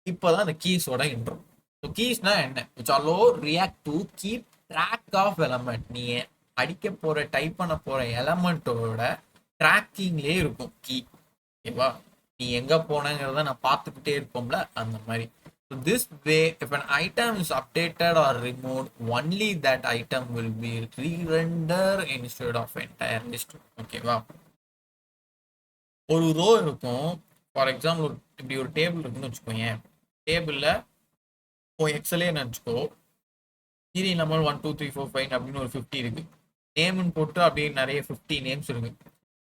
இப்போதான் இந்த கீஸோட இன்ட்ரோ. ஸோ கீஸ்னா என்ன? Which allow React to keep track of element. நீ அடிக்க போற டைப் பண்ண போற எலமெண்ட்டோட ட்ராக்கிங்லேயே இருக்கும் கீ. ஓகேவா? நீ எங்க போனங்கிறத நான் பார்த்துக்கிட்டே இருப்போம்ல, அந்த மாதிரி. So this way, if an item is updated or removed, only that item will be re-rendered instead of entire list. ஓகேவா? ஒரு ரோ இருக்கும். ஃபார் எக்ஸாம்பிள் இப்படி ஒரு டேபிள் இருக்குன்னு வச்சுக்கோங்க. டேபிள்ல எக்ஸலே நினச்சிக்கோ, சீரியல் நம்பர் 1 2 3 4 5 அப்படின்னு ஒரு 50 இருக்கு. நேம்னு போட்டு அப்படியே நிறைய 50 நேம்ஸ் இருக்கு.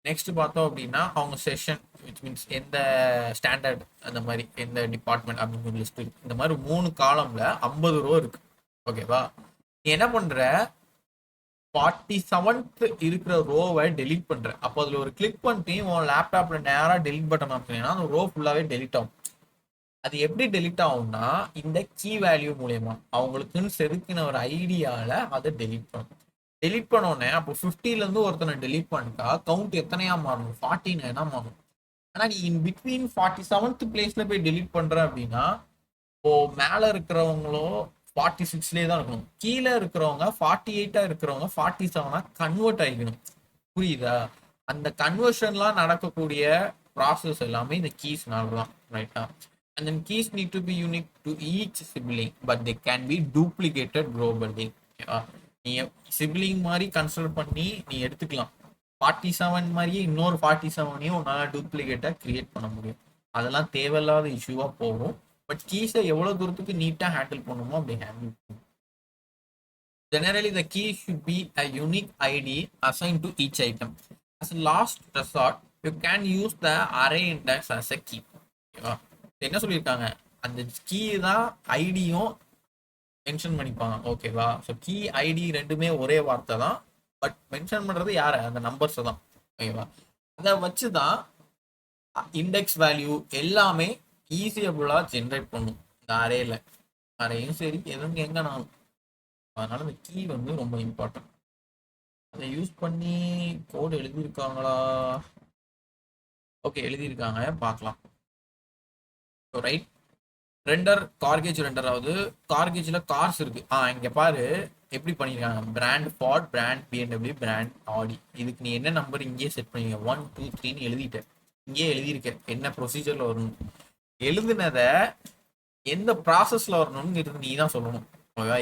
நெக்ஸ்ட் பார்த்தோம் அப்படின்னா அவங்க செஷன், விச் மீன்ஸ் எந்த ஸ்டாண்டர்ட், அந்த மாதிரி எந்த டிபார்ட்மெண்ட் அப்படின்னு ஒரு லிஸ்ட் இருக்கு. இந்த மாதிரி 3 காலம்ல 50 ரோ இருக்கு. ஓகேவா? நீ என்ன பண்ற, 47th இருக்கிற ரோவை டெலீட் பண்ற. அப்போ அதுல ஒரு கிளிக் பண்ணிட்டு உன் லேப்டாப்ல நேரா டெலிட் பட்டன் அமைச்சினா அந்த ரோ ஃபுல்லாவே டெலிட் ஆகும். அது எப்படி டெலிட் ஆகும்னா இந்த கீ வேல்யூ மூலயமா அவங்களுக்குன்னு செதுக்கின ஒரு ஐடியால அதை டெலிட் பண்ணும். டெலிட் பண்ணோடனே அப்போ 50ல இருந்து ஒருத்தனை டெலிட் பண்ணிட்டா கவுண்ட் எத்தனையா மாறணும், 49 மாறும். ஆனா நீ இன் பிட்வீன் 47th பிளேஸ்ல போய் டெலீட் பண்ற அப்படின்னா, இப்போ மேல இருக்கிறவங்களோ 46லயே தான் இருக்கணும், கீழே இருக்கிறவங்க 48 இருக்கிறவங்க 47 கன்வெர்ட் ஆகிக்கணும். புரியுதா? அந்த கன்வர்ஷன்லாம் நடக்கக்கூடிய ப்ராசஸ் எல்லாமே இந்த கீஸ்னால தான், ரைட்டா? And then keys need to be unique to each sibling, but they can be duplicated globally. நீ சிப்ளிங் மாதிரி கன்சிடர் பண்ணி நீ எடுத்துக்கலாம். 47 மாதிரியே இன்னொரு 47ஐயும் உன்னால டூப்ளிகேட்டா கிரியேட் பண்ண முடியும். அதெல்லாம் தேவையில்லாத இஷ்யூவா போகும். பட் கீஸை எவ்வளவு தூரத்துக்கு நீட்டா ஹேண்டில் பண்ணுமோ அப்படி ஹேண்டில் பண்ணும். Generally, the key should be a unique ID assigned to each item. As a last resort, you can use the array index as a key. ஓகேவா? என்ன சொல்லியிருக்காங்க, அந்த கீ தான் ஐடியும் மென்ஷன் பண்ணிப்பாங்க. ஓகேவா? ஸோ கீ ஐடி ரெண்டுமே ஒரே வார்த்தை தான், பட் மென்ஷன் பண்றது யார, அந்த நம்பர்ஸ் தான். ஓகேவா? அதை வச்சு தான் இண்டெக்ஸ் வேல்யூ எல்லாமே ஈஸியபுளா ஜென்ரேட் பண்ணும் இந்த அரேல. அரேயும் சரி எதுவும் எங்கனாலும். அதனால இந்த கீ வந்து ரொம்ப இம்பார்ட்டன்ட். அதை யூஸ் பண்ணி கோட் எழுதியிருக்காங்களா? ஓகே, எழுதியிருக்காங்க, பார்க்கலாம். ரைட், ரெண்டர் கார்கேஜ் ரெண்டர் ஆகுது. கார்கேஜ்ல கார்ஸ் இருக்கு. இங்க பாரு எப்படி பண்ணிருக்காங்க. பிராண்ட் ஃபார்ட், பிராண்ட் பிஎன்டபிள்யூ, பிராண்ட் ஆடி. இதுக்கு நீ என்ன நம்பர் இங்கேயே செட் பண்ணிக்க, 1 2 3ன்னு எழுதிட்ட. இங்கேயே எழுதியிருக்க என்ன ப்ரொசீஜர்ல வரணும். எழுதுனத எந்த ப்ராசஸ்ல வரணும்னு நீ தான் சொல்லணும்.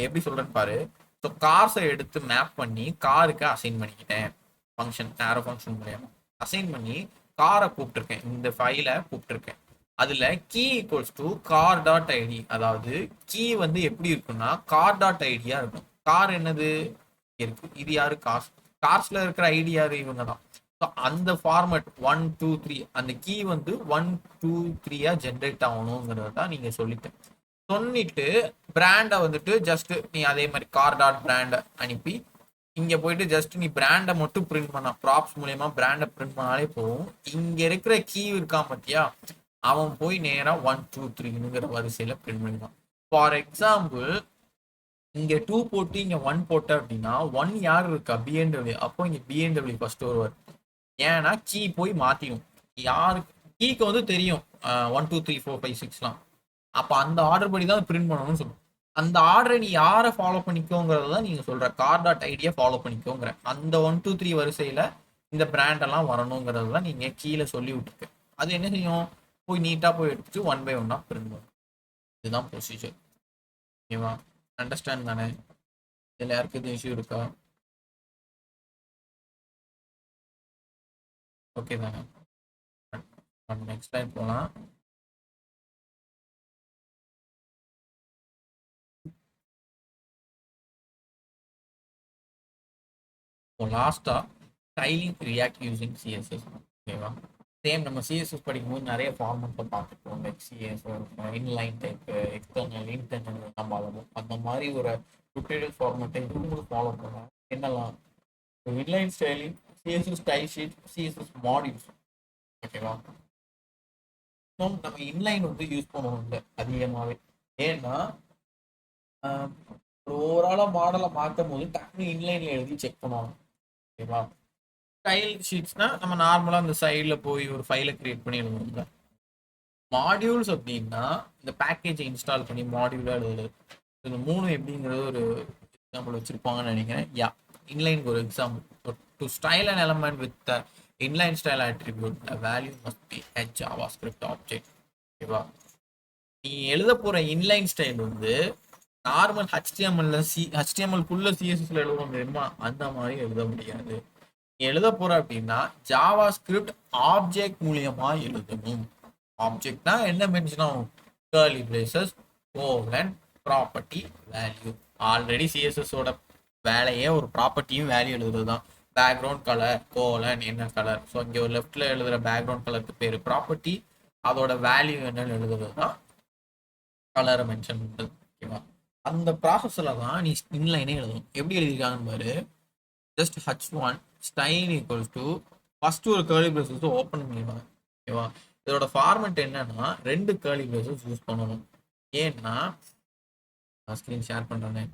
எப்படி சொல்றேன்னு பாரு. ஸோ கார்ஸை எடுத்து மேப் பண்ணி காருக்கு அசைன் பண்ணிக்கிட்டேன். ஃபங்க்ஷன் ஆரோ ஃபங்க்ஷன் மூலியமா அசைன் பண்ணி காரை கூப்பிட்டுருக்கேன், இந்த ஃபைலை கூப்பிட்டுருக்கேன். அதுல key equals to car dot ID. அதாவது கீ வந்து எப்படி இருக்குன்னா கார் டாட் ஐடியா இருக்கும். கார் என்னது இருக்கு, இது யாரு, கார்ஸ். கார்ஸ்ல இருக்கிற ஐடி யாரு, இவங்க தான். அந்த ஃபார்மட் 1 2 3 அந்த கீ வந்து 1 2 3 ஜென்ரேட் ஆகணுங்கிறத தான் நீங்க சொல்லிட்டேன். சொல்லிட்டு பிராண்டை வந்துட்டு ஜஸ்ட் நீ அதே மாதிரி கார் டாட் பிராண்டை அனுப்பி இங்க போயிட்டு ஜஸ்ட் நீ பிராண்டை மட்டும் பிரிண்ட் பண்ண, ப்ராப்ஸ் மூலியமா பிராண்டை பிரிண்ட் பண்ணாலே போகும். இங்க இருக்கிற கீ இருக்கான் பத்தியா, அவன் போய் நேரா 1 2 3ங்கிற வரிசையில பிரிண்ட் பண்ணிடுவான். ஃபார் எக்ஸாம்பிள் இங்க 2 போட்டு இங்க 1 போட்ட அப்படின்னா 1 யார் இருக்கா, பிஎன்டபிள்யூ. அப்போ இங்க பிஎன்டபிள்யூ ஃபர்ஸ்ட் வருவார். ஏன்னா கீ போய் மாத்தியும். யாருக்கு கீக்கு வந்து தெரியும் 1 2 3 4 5 6லாம். அப்ப அந்த ஆர்டர் படி தான் பிரிண்ட் பண்ணணும்னு சொல்லுவோம். அந்த ஆர்டரை நீ யாரை ஃபாலோ பண்ணிக்கோங்கிறத நீங்க சொல்ற, கார் டாட் ஐடியா ஃபாலோ பண்ணிக்கோங்கிற. அந்த 1 2 3 வரிசையில இந்த பிராண்ட் எல்லாம் வரணுங்கிறது தான் நீங்க கீழே சொல்லி விட்டுருக்கு. அது என்ன செய்யும், போய் நீட்டா போய் எடுத்துட்டு 1 by 1 பிரிண்ட் பண்ணும். இதுதான் ப்ரொசீஜர். ஓகேவா? அண்டர்ஸ்டாண்ட் தானே? இதுல யாருக்கு எதுவும் இஷ்யூ இருக்கா? ஓகே தானே? நெக்ஸ்ட் டைம் போலாம். லாஸ்டா ஸ்டைலிங் ரியாக்ட் யூசிங் சிஎஸ்எஸ். ஓகேவா? சேம் நம்ம சிஎஸ்எஸ் படிக்கும்போது நிறைய ஃபார்மெட்டை பார்த்துருப்போம். Like CSS inline type, external, internal, நம்ம அந்த மாதிரி ஒரு டுட்டோரியல் ஃபார்மெட்டை இவங்களும் ஃபாலோ பண்ணுவோம். என்னெல்லாம் inline styling, CSS style sheet, CSS modules. ஓகேவா? நம்ம இன்லைன் வந்து யூஸ் பண்ணுவோம் இல்லை அதிகமாகவே. ஏன்னா ஓவராலாக மாடலை மாற்றும் போது டக்குனு இன்லைனில் எழுதி செக் பண்ணுவாங்க. ஓகேவா? ஸ்டைல் ஷீட்ஸ்னா நம்ம நார்மலாக அந்த சைடில் போய் ஒரு ஃபைலை கிரியேட் பண்ணி எழுதுவோம்ல. மாடியூல்ஸ் அப்படின்னா இந்த பேக்கேஜை இன்ஸ்டால் பண்ணி மாடியூலாக எழுதுறது. இந்த மூணு எப்படிங்கிறது ஒரு எக்ஸாம்பிள் வச்சிருப்பாங்கன்னு நினைக்கிறேன். யா, இன்லைனுக்கு ஒரு example. To style and element with the inline style attribute value must be a JavaScript object. ஓகேவா? நீ எழுத போற இன்லைன் ஸ்டைல் வந்து நார்மல் ஹெச்டிஎம்எல்குள்ள சிஎஸ்எஸ்ல எழுத தெரியுமா, அந்த மாதிரி எழுத முடியாது. நீ எழுத போற அப்படின்னா ஜாவா ஸ்கிரிப்ட் ஆப்ஜெக்ட் மூலியமா எழுதணும். ஆப்ஜெக்ட்னா என்ன மென்ஷன் ஆகும், curly braces, colon, property, value. Already சிஎஸ்எஸோட வேலையே ஒரு ப்ராப்பர்ட்டியும் வேல்யூ எழுதுறது தான். பேக்ரவுண்ட் கலர், கோலன், என்ன கலர். ஸோ இங்கே ஒரு லெஃப்ட்ல எழுதுற பேக்ரவுண்ட் கலருக்கு பேர் ப்ராப்பர்ட்டி, அதோட வேல்யூ என்னன்னு எழுதுறது தான் கலரை மென்ஷன் பண்ணுறது. ஓகேவா? அந்த ப்ராசஸ்ல தான் நீ இன்லைனே எழுதணும். எப்படி எழுதியிருக்காங்கன்னு பாரு. Just h1 style equals to first ஒரு கர்லி பிரேசஸ் ஓப்பன் பண்ணிடுவாங்க. ஓகேவா? இதோட ஃபார்மெட் என்னன்னா 2 கர்லி பிரேசஸ் யூஸ் பண்ணணும். ஏன்னா ஸ்க்ரீன் ஷேர் பண்றேனே.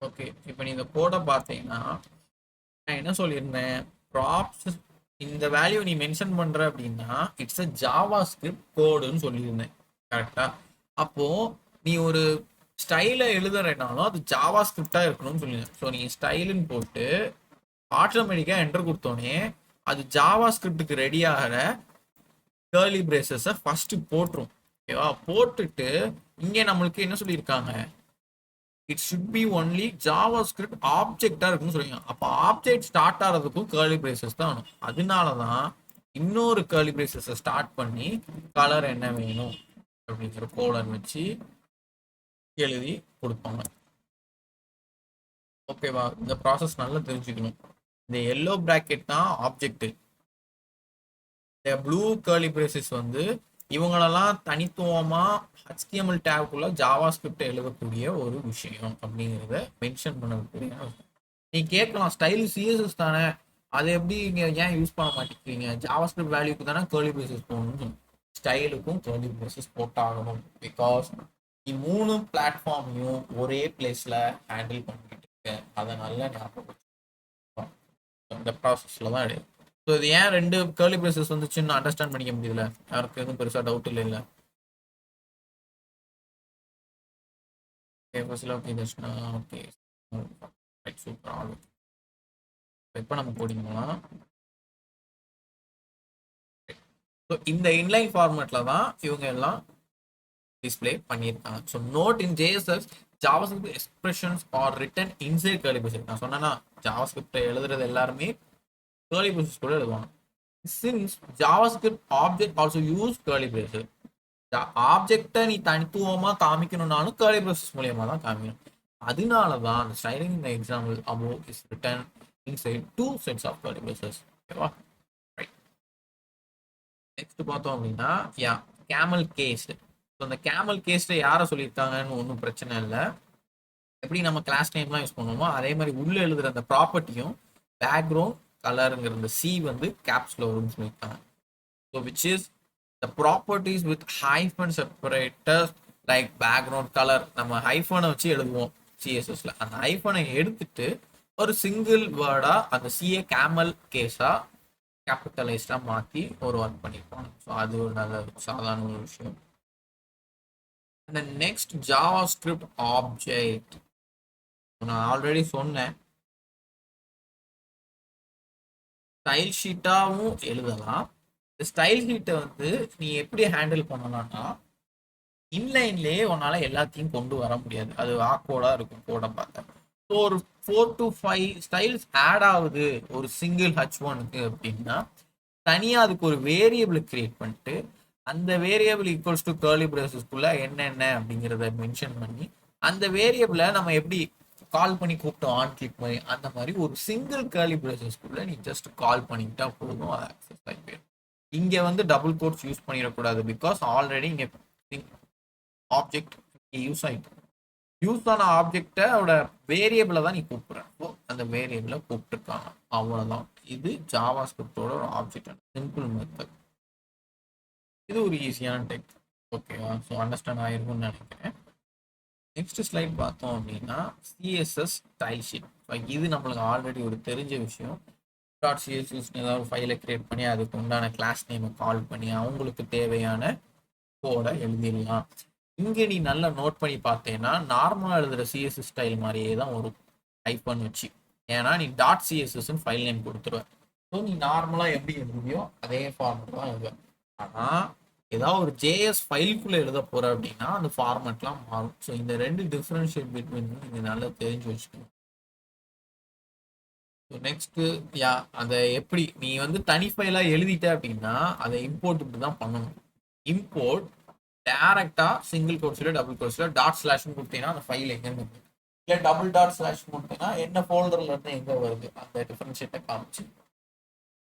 ஓகே, இப்போ நீங்க கோடை பார்த்தீங்கன்னா நான் என்ன சொல்லியிருந்தேன், ப்ராப்ஸ் இந்த வேல்யூ நீ மென்ஷன் பண்ற அப்படின்னா இட்ஸ் அ ஜாவா ஸ்கிரிப்ட் கோடுன்னு சொல்லியிருந்தேன். கரெக்டா? அப்போ நீ ஒரு ஸ்டைலை எழுதுறனாலும் அது ஜாவா ஸ்கிரிப்டா இருக்கணும்னு சொல்லியிருந்தேன். ஸோ நீ ஸ்டைலுன்னு போட்டு ஆட்டோமேட்டிக்கா என்டர் கொடுத்தோடனே அது ஜாவா ஸ்கிரிப்டுக்கு ரெடி ஆகிற கேர்லி பிரேசஸை ஃபர்ஸ்ட் போட்டுரும். ஓகேவா? போட்டுட்டு இங்கே நம்மளுக்கு என்ன சொல்லியிருக்காங்க, it should be only JavaScript ஆப்ஜெக்டா இருக்குன்னு சொல்லுவீங்க. அப்போ ஆப்ஜெக்ட் ஸ்டார்ட் ஆகிறதுக்கும் கேர்லி பிரேசஸ் தான் வேணும். அதனால தான் இன்னொரு கேர்லி பிரேசஸை ஸ்டார்ட் பண்ணி கலர் என்ன வேணும் அப்படிங்கிற கோலன் வச்சு எழுதி கொடுப்பாங்க. ஓகேவா? இந்த ப்ராசஸ் நல்லா தெரிஞ்சுக்கணும். இந்த எல்லோ பிராக்கெட் தான் ஆப்ஜெக்ட். இந்த ப்ளூ கேர்லி பிரேசஸ் வந்து இவங்களெல்லாம் தனித்துவமா HTML டேக்குள்ள ஜாவா ஸ்கிரிப்ட் எழுதக்கூடிய ஒரு விஷயம் அப்படிங்கிறத மென்ஷன் பண்ணக்கூடிய. நீ கேட்கலாம், ஸ்டைல் சிஎஸ்எஸ் தானே, அதை எப்படி நீங்க ஏன் யூஸ் பண்ண மாட்டேங்கிறீங்க, ஜாவா ஸ்கிரிப்ட் வேல்யூக்கு தானே கேர்லி பிரேசஸ் போகணும். ஸ்டைலுக்கும் கேர்லி பிரேசஸ் போட்டாகணும். பிகாஸ் நீ 3 பிளாட்ஃபார்மையும் ஒரே பிளேஸ்ல ஹேண்டில் பண்ணிட்டு இருக்க. அதை நல்லா ஞாபகம் வச்சுக்கோ. இந்த ப்ராசஸ்ல தான் இருக்கு. ஸோ இது ஏன் 2 கேர்லி பிரேசஸ் வந்துச்சுன்னு அண்டர்ஸ்டாண்ட் பண்ணிக்க முடியல, யாருக்கு எதுவும் பெருசா டவுட் இல்லை இல்லை. ஃபர்ஸ்ட்ல okay Darshana, okay right, super, all okay. இப்போ நம்ம போடிங்கலாம். ஸோ இந்த இன்லைன் ஃபார்மேட்ல தான் இவங்க எல்லாம் டிஸ்பிளே பண்ணியிருக்காங்க. ஸோ நோட் இன் ஜேஎஸ்எஸ் JavaScript expressions are written inside curly braces. நான் சொன்னேன்னா ஜாவாஸ்கிரிப்ட் எழுதுறது எல்லாருமே கர்லி பிரேசஸ் கூட எழுதுவாங்க. Since JavaScript object also use curly braces, ஆப்ஜெக்டை நீ தனித்துவமா காமிக்கணும்னாலும் கர்லி பிரேசஸ் மூலியமா தான் காமிக்கணும். அதனால தான் அந்த ஸ்டைலிங் இந்த example above is written inside 2 sets of curly braces. ஓகேவா? ரைட். நெக்ஸ்ட் பார்த்தோம் அப்படின்னா யா கேமல் கேஸ்ட். ஸோ அந்த கேமல் கேஸ்ட் யாரை சொல்லியிருக்காங்கன்னு ஒன்றும் பிரச்சனை இல்லை. எப்படி நம்ம கிளாஸ் நேம்லாம் யூஸ் பண்ணுவோமோ அதே மாதிரி உள்ள எழுதுற அந்த ப்ராப்பர்ட்டியும் பேக்ரவுண்ட் கலருங்கிற அந்த சி வந்து கேப்ஸ்ல வரும்னு சொல்லியிருக்காங்க. So which is the properties with hyphen separators like background colour. நம்ம ஹைஃபனை வச்சு எழுதுவோம் சிஎஸ்எஸ்ல. அந்த ஹைஃபனை எடுத்துட்டு ஒரு சிங்கிள் வேர்டா அந்த சிஏ கேமல் கேஸா கேபிட்டலைஸ்டா மாற்றி ஒரு ஒர்க் பண்ணியிருப்பாங்க. ஸோ அது ஒரு நல்ல சாதாரண ஒரு விஷயம். அந்த நெக்ஸ்ட் ஜாவா ஸ்கிரிப்ட் ஆப்ஜெக்ட் நான் ஆல்ரெடி சொன்னேன், ஸ்டைல் ஷீட்டாகவும் எழுதலாம். இந்த ஸ்டைல் ஷீட்டை வந்து நீ எப்படி ஹேண்டில் பண்ணலாம்னா இன்லைன்லேயே உன்னால எல்லாத்தையும் கொண்டு வர முடியாது, அது ஆக்வர்டா இருக்கும் கோடை பார்த்தா. ஸோ ஒரு 4 to 5 ஸ்டைல்ஸ் ஆட் ஆகுது ஒரு சிங்கிள் H1க்கு அப்படின்னா தனியாக அதுக்கு ஒரு வேரியபிள் கிரியேட் பண்ணிட்டு அந்த வேரியபிள் ஈக்குவல்ஸ் டு கர்லி பிரேசஸ்க்குள்ள என்னென்ன அப்படிங்கிறத மென்ஷன் பண்ணி அந்த வேரியபிளை நம்ம எப்படி கால் பண்ணி கூப்பிட்டோம் ஆன் கிளிக் மாதிரி அந்த மாதிரி ஒரு சிங்கிள் கர்லி பிரேசஸ்க்குள்ள நீ ஜஸ்ட் கால் பண்ணிக்கிட்டா போதும், அது ஆக்சஸ் ஆகி போயிடும். இங்கே வந்து டபுள் கோட்ஸ் யூஸ் பண்ணிடக்கூடாது. பிகாஸ் ஆல்ரெடி இங்கே ஆப்ஜெக்ட் யூஸ் ஆகிட்டு யூஸ் ஆன ஆப்ஜெக்டோட வேரியபிளை தான் நீ கூப்பிடுற. அந்த வேரியபிளை கூப்பிட்டுருக்காங்க, அவ்வளோதான். இது ஜாவா ஸ்கிரிப்டோட ஒரு ஆப்ஜெக்ட் சிம்பிள் மெத்தட். இது ஒரு ஈஸியான டைப். ஓகேவா? ஸோ அண்டர்ஸ்டாண்ட் ஆயிருக்கும்னு நினைக்கிறேன். நெக்ஸ்ட் ஸ்லைட் பார்த்தோம் அப்படின்னா சிஎஸ்எஸ் ஸ்டைல் ஷீட். இது நம்மளுக்கு ஆல்ரெடி ஒரு தெரிஞ்ச விஷயம். டாட் சிஎஸ்எஸ்னு ஏதாவது ஒரு ஃபைலை கிரியேட் பண்ணி அதுக்கு உண்டான கிளாஸ் நேமை கால் பண்ணி அவங்களுக்கு தேவையான கோடை எழுதிடலாம். இங்கே நீ நல்லா நோட் பண்ணி பார்த்தேன்னா நார்மலாக எழுதுகிற சிஎஸ்எஸ் ஸ்டைல் மாதிரியே தான் வரும் ஹைஃபன் வச்சு. ஏன்னா நீ டாட் சிஎஸ்எஸ்ன்னு ஃபைல் நேம் கொடுத்துருவேன். ஸோ நீ நார்மலாக எப்படி எழுதுவியோ அதே ஃபார்மெட் தான் எழுதுவேன். ஆனால் ஏதாவது ஒரு ஜேஎஸ் ஃபைலுக்குள்ளே எழுத போகிற அப்படின்னா அந்த ஃபார்மெட்லாம் மாறும். ஸோ இந்த 2 டிஃப்ரென்ஷியேட் பிட்வீன் நீங்கள் நல்லா தெரிஞ்சு வச்சுக்கணும். ஸோ நெக்ஸ்ட்டு யா அதை எப்படி நீ வந்து தனி ஃபைலாக எழுதிட்ட அப்படின்னா அதை இம்போர்ட் இப்படி தான் பண்ணணும். இம்போர்ட் டைரக்டா சிங்கிள் கோட்ஸ்ல டபுள் கோட்ஸ்ல டாட் ஸ்லாஷ்னு கொடுத்தீங்கன்னா அந்த ஃபைல் எங்க இருக்கு, இல்லை டபுள் டாட் ஸ்லாஷ் கொடுத்தீங்கன்னா என்ன ஃபோல்டர்ல இருந்து எங்க வருது அந்த டிஃபரன்ஷியேட்டை காமிச்சு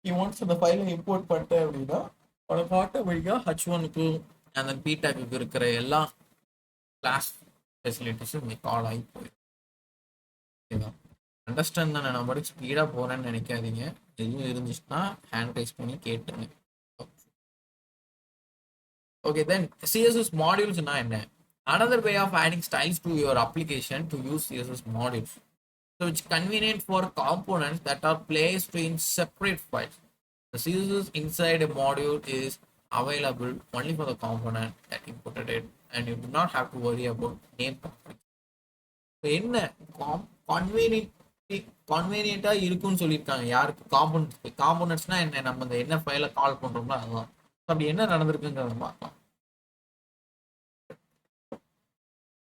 நீ ஒன்ஸ் அந்த ஃபைலை இம்போர்ட் பண்ணிட்டேன் அப்படின்னா உனக்கு ஆட்டோமேட்டிக்காக H1க்கு அந்த பிடேக்கு இருக்கிற எல்லா கிளாஸ் ஃபெசிலிட்டிஸும் இங்கே கால் ஆகி போயிடும். அண்டர்ஸ்டாண்ட் தானே? நான் மட்டும் ஸ்பீடாக போகிறேன்னு நினைக்காதீங்க. எதுவும் இருந்துச்சுன்னா ஹேண்ட் ரைஸ் பண்ணி கேட்டுருங்க. ஓகே, தென் சிஎஸ்எஸ் மாடியூல்ஸ்னா என்ன? Another way of adding styles to your application to use CSS modules. So it's convenient for components that are placed in separate files. The CSS inside a module is available only for the component that imported it, and you do not have to worry about name conflict. என்ன கான்வீனியன்ட் கன்வீனியன்ட்டா இருக்குன்னு சொல்லியிருக்காங்க யாருக்கு? காம்போனன்ட்ஸ்னா என்ன, நம்ம இந்த என்ன ஃபைலை கால் பண்றோமோ அதுதான். அப்படி என்ன நடந்திருக்குங்கிறத பார்க்கலாம்.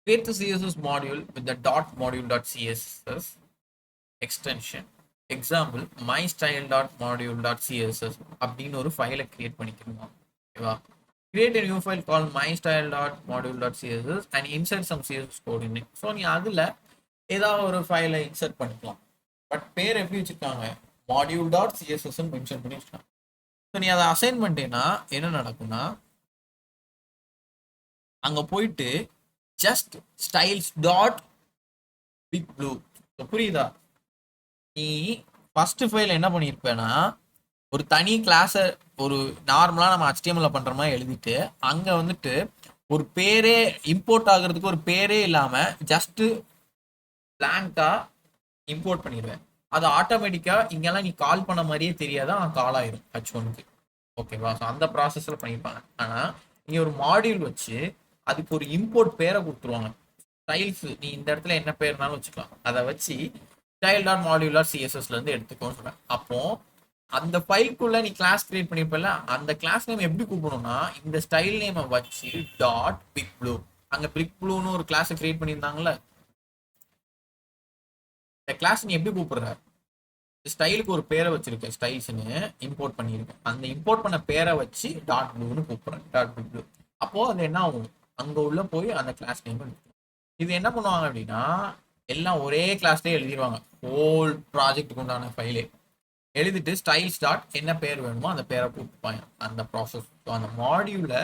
Create the CSS module with the .module.css extension. Example mystyle.module.css அப்படின்னு ஒரு ஃபைலை கிரியேட் பண்ணிக்கணும். ஓகேவா? Create a new file called mystyle.module.css and insert some CSS code in it. So நீ அதில் ஏதாவது ஒரு ஃபைலை இன்சர்ட் பண்ணிக்கலாம். பட் பேர் எப்படி வச்சிருக்காங்க? module.css மென்ஷன் பண்ணி வச்சிருக்காங்க. ஸோ நீ அதை அசைன் பண்ணிட்டேன்னா என்ன நடக்கும்னா, அங்கே போயிட்டு just styles dot big blue. புரியுதா? நீ ஃபர்ஸ்ட் ஃபைல் என்ன பண்ணியிருப்பேன்னா, ஒரு தனி கிளாஸை ஒரு நார்மலாக நம்ம HTML பண்ற மாதிரி எழுதிட்டு அங்கே வந்துட்டு ஒரு பேரே இம்போர்ட் ஆகுறதுக்கு ஒரு பேரே இல்லாமல் ஜஸ்ட் பிளாங்கா இம்போர்ட் பண்ணிடுவேன். அது ஆட்டோமேட்டிக்கா இங்கெல்லாம் நீ கால் பண்ண மாதிரியே தெரியாதான் கால் ஆயிரும் H1க்கு. ஓகேவா? ஸோ அந்த ப்ராசஸில் பண்ணியிருப்பாங்க. ஆனால் நீ ஒரு மாடியூல் வச்சு அதுக்கு ஒரு இம்போர்ட் பேரை கொடுத்துருவாங்க. ஸ்டைல்ஸ் நீ இந்த இடத்துல என்ன பேர்னாலும் வச்சுக்கலாம். அதை வச்சு ஸ்டைல் டாட் மாடியூலர் சிஎஸ்எஸ்ல இருந்து எடுத்துக்கோன்னு சொல்றேன். அப்போ அந்த ஃபைல்குள்ள நீ கிளாஸ் கிரியேட் பண்ணிருப்பல, அந்த கிளாஸ் நேம் எப்படி கூப்பிடணும்னா இந்த ஸ்டைல் நேமை வச்சு டாட் பிக் ப்ளூ. அங்க பிக் ப்ளூன்னு ஒரு கிளாஸ் கிரியேட் பண்ணியிருந்தாங்கல்ல, இந்த கிளாஸ் நீ எப்படி கூப்பிடுற? ஸ்டைலுக்கு ஒரு பேரை வச்சிருக்க, ஸ்டைல்ஸ்னு இம்போர்ட் பண்ணியிருக்கேன். அந்த இம்போர்ட் பண்ண பேரை வச்சு டாட் ப்ளூன்னு கூப்பிடுறேன், டாட் பிக் ப்ளூ. அப்போ அது என்ன ஆகும்? அங்க உள்ள போய் அந்த கிளாஸ் நேம். இது என்ன பண்ணுவாங்க அப்படின்னா, எல்லாம் ஒரே கிளாஸ்லேயே எழுதிடுவாங்க. ஹோல் ப்ராஜெக்ட்டுக்கு உண்டான ஃபைலே எழுதிட்டு ஸ்டைல்ஸ் டாட் என்ன பேர் வேணுமோ அந்த பேரை கூப்பிட்டுப்பாங்க. அந்த ப்ராசஸ் அந்த மாடியூல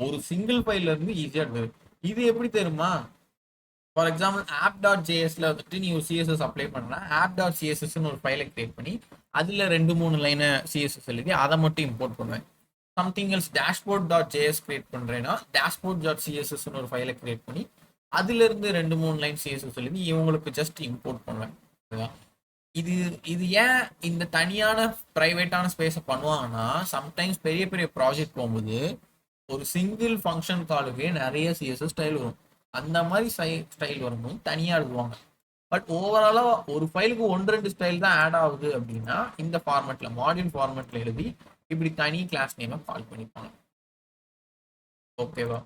ஒரு சிங்கிள் ஃபைல்ல இருந்து ஈஸியா எடுத்து. இது எப்படி தெரியுமா? ஃபார் எக்ஸாம்பிள் ஆப் டாட் ஜேஎஸ்ல வந்துட்டு நீ ஒரு சிஎஸ்எஸ் அப்ளை பண்ணா, ஆப் டாட் சிஎஸ்எஸ்ன்னு ஒரு ஃபைலை கிரியேட் பண்ணி அதுல 2-3 லைனை சிஎஸ்எஸ் எழுதி அதை மட்டும் இம்போர்ட் பண்ணுவேன். Something else dashboard dot JS create பண்றேன்னா டேஷ்போர்ட் டாட் சிஎஸ்எஸ்ன்னு ஒரு ஃபைலை கிரியேட் பண்ணி அதுல இருந்து 2-3 லைன் சிஎஸ்எஸ் எழுதி இவங்களுக்கு ஜஸ்ட் இம்போர்ட் பண்ணுவேன். இது இது ஏன் இந்த தனியான பிரைவேட்டான ஸ்பேஸை பண்ணுவாங்கன்னா, சம்டைம்ஸ் பெரிய பெரிய ப்ராஜெக்ட் போகும்போது ஒரு சிங்கிள் ஃபங்க்ஷன் காலுக்கு நிறைய சிஎஸ்எஸ் ஸ்டைல் வரும். அந்த மாதிரி ஸ்டைல் வரும்போது தனியாக எழுதுவாங்க. பட் ஓவராலாக ஒரு ஃபைலுக்கு 1-2 ஸ்டைல் தான் ஆட் ஆகுது அப்படின்னா இந்த ஃபார்மேட்டில் மாடியூல் ஃபார்மேட்டில் எழுதி இப்படி தனி கிளாஸ் நேமை கால் பண்ணிப்பாங்க. ஓகேவா?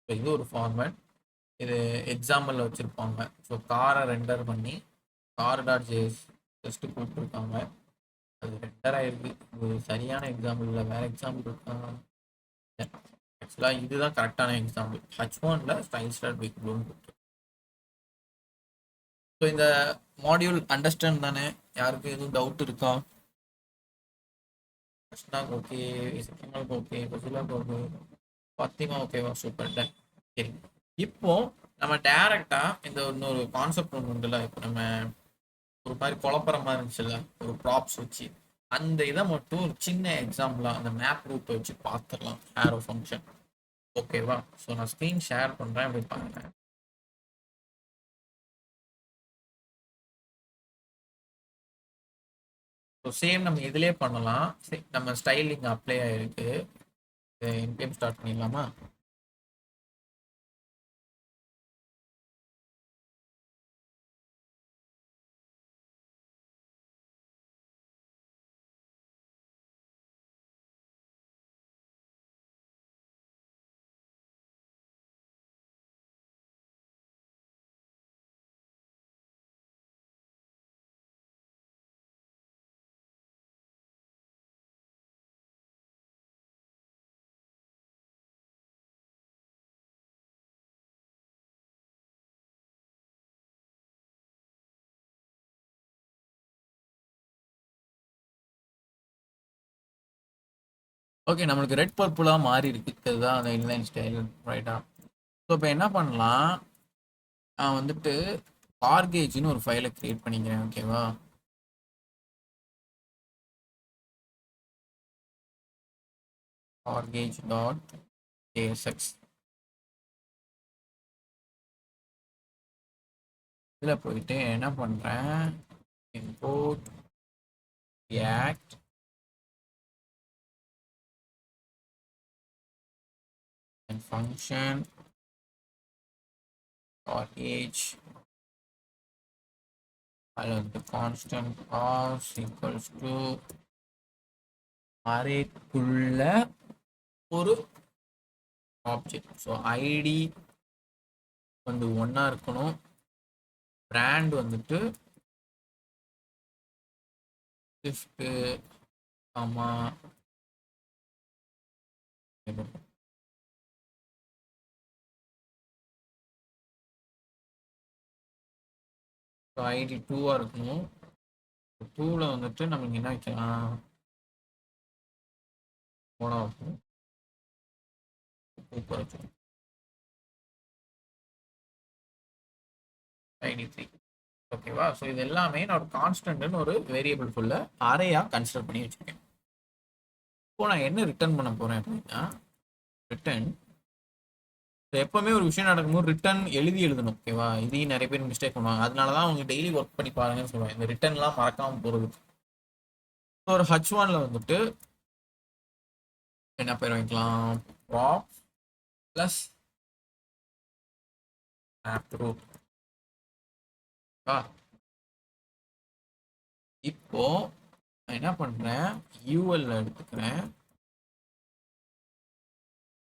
இது ஒரு ஃபார்மேட். இது எக்ஸாம்பிளில் வச்சுருப்பாங்க. ஸோ காரை ரெண்டர் பண்ணி கார் டாட் ஜேஎஸ் ஜஸ்ட் கூப்பிட்டுருக்காங்க. அது ரெண்டர் ஆயிருக்கு. இது சரியான எக்ஸாம்பிள் இல்லை, வேற எக்ஸாம்பிள் இருக்காங்க. ஆக்சுவலாக இதுதான் கரெக்டான எக்ஸாம்பிள். H1ல ஸ்டைல் ஸ்டார் பிக் ப்ளூன்னு கொடுத்து. ஸோ இந்த மாடியூல் அண்டர்ஸ்டாண்ட் தானே? யாருக்கு எதுவும் டவுட் இருக்கா? கிருஷ்ணாக்கு ஓகே, சிக்கமாவுக்கு ஓகே, பசுலாக்கு ஓகே, பாத்திமா ஓகேவா? Super done. சரி, இப்போ நம்ம டைரக்டா இந்த இன்னொரு கான்செப்ட் ஒன்று உண்டுல, இப்போ நம்ம ஒரு மாதிரி குழப்பற மாதிரி இருந்துச்சுல்ல ஒரு ப்ராப்ஸ் வச்சு, அந்த இதை மட்டும் ஒரு சின்ன எக்ஸாம்பிளா அந்த மேப் ரூட்டை வச்சு பார்த்துடலாம். ஆரோ ஃபங்க்ஷன். ஓகேவா? ஸோ நான் ஸ்க்ரீன் ஷேர் பண்ணுறேன், அப்படி பாருங்க. ஸோ சேம் நம்ம இதுலேயே பண்ணலாம். நம்ம ஸ்டைலிங் அப்ளை ஆகிருக்கு. இன்கேம் ஸ்டார்ட் பண்ணிடலாமா? ஓகே, நம்மளுக்கு ரெட் பர்பிளாக மாறி இருக்கு. இதுதான் அந்த இன்லைன் ஸ்டைல், ரைட்டா? ஸோ இப்போ என்ன பண்ணலாம், நான் வந்துட்டு கார்கேஜ்னு ஒரு ஃபைலை கிரியேட் பண்ணிக்கிறேன். ஓகேவா? கார்கேஜ் டாட் ஏஎஸ்எக்ஸ். இதில் போயிட்டு என்ன பண்ணுறேன், import react and function or age அதில் வந்து கான்ஸ்டன்ட் காஸ் ஈக்குவல்ஸ் டு அரேக்குள்ள ஒரு ஆப்ஜெக்ட். ஸோ ஐடி வந்து ஒன்றா இருக்கணும், பிராண்ட் வந்துட்டு ஷிஃப்ட்டு ஆமாம் ஸோ ஐடி 2ஆக இருக்கணும். 2ல் வந்துட்டு நமக்கு என்ன வைக்கலாம், போனால் வைக்கணும், குறைச்சோம் ஐடி 3. ஓகேவா? ஸோ இது எல்லாமே நான் ஒரு கான்ஸ்டன்ட்னு ஒரு வேரியபிள் ஃபுல்ல அரையாக கன்சிடர் பண்ணி வச்சுருக்கேன். இப்போ நான் என்ன ரிட்டர்ன் பண்ண போகிறேன் அப்படின்னா, ரிட்டர்ன் எப்பவுமே ஒரு விஷயம் நடக்கும்போது ரிட்டர்ன் எழுதணும். ஓகேவா? இதையும் நிறைய பேர் மிஸ்டேக் பண்ணுவாங்க. அதனால தான் அவங்க டெய்லி ஒர்க் பண்ணி பாருங்கன்னு சொல்லுவாங்க, இந்த ரிட்டர்ன்லாம் மறக்காமல் போகிறது. ஒரு H1ல வந்துட்டு என்ன பேர் வைக்கலாம், prop ப்ளஸ் ஆப் ரூட். இப்போ நான் என்ன பண்றேன், யூஎல்ல எடுத்துக்கிறேன்.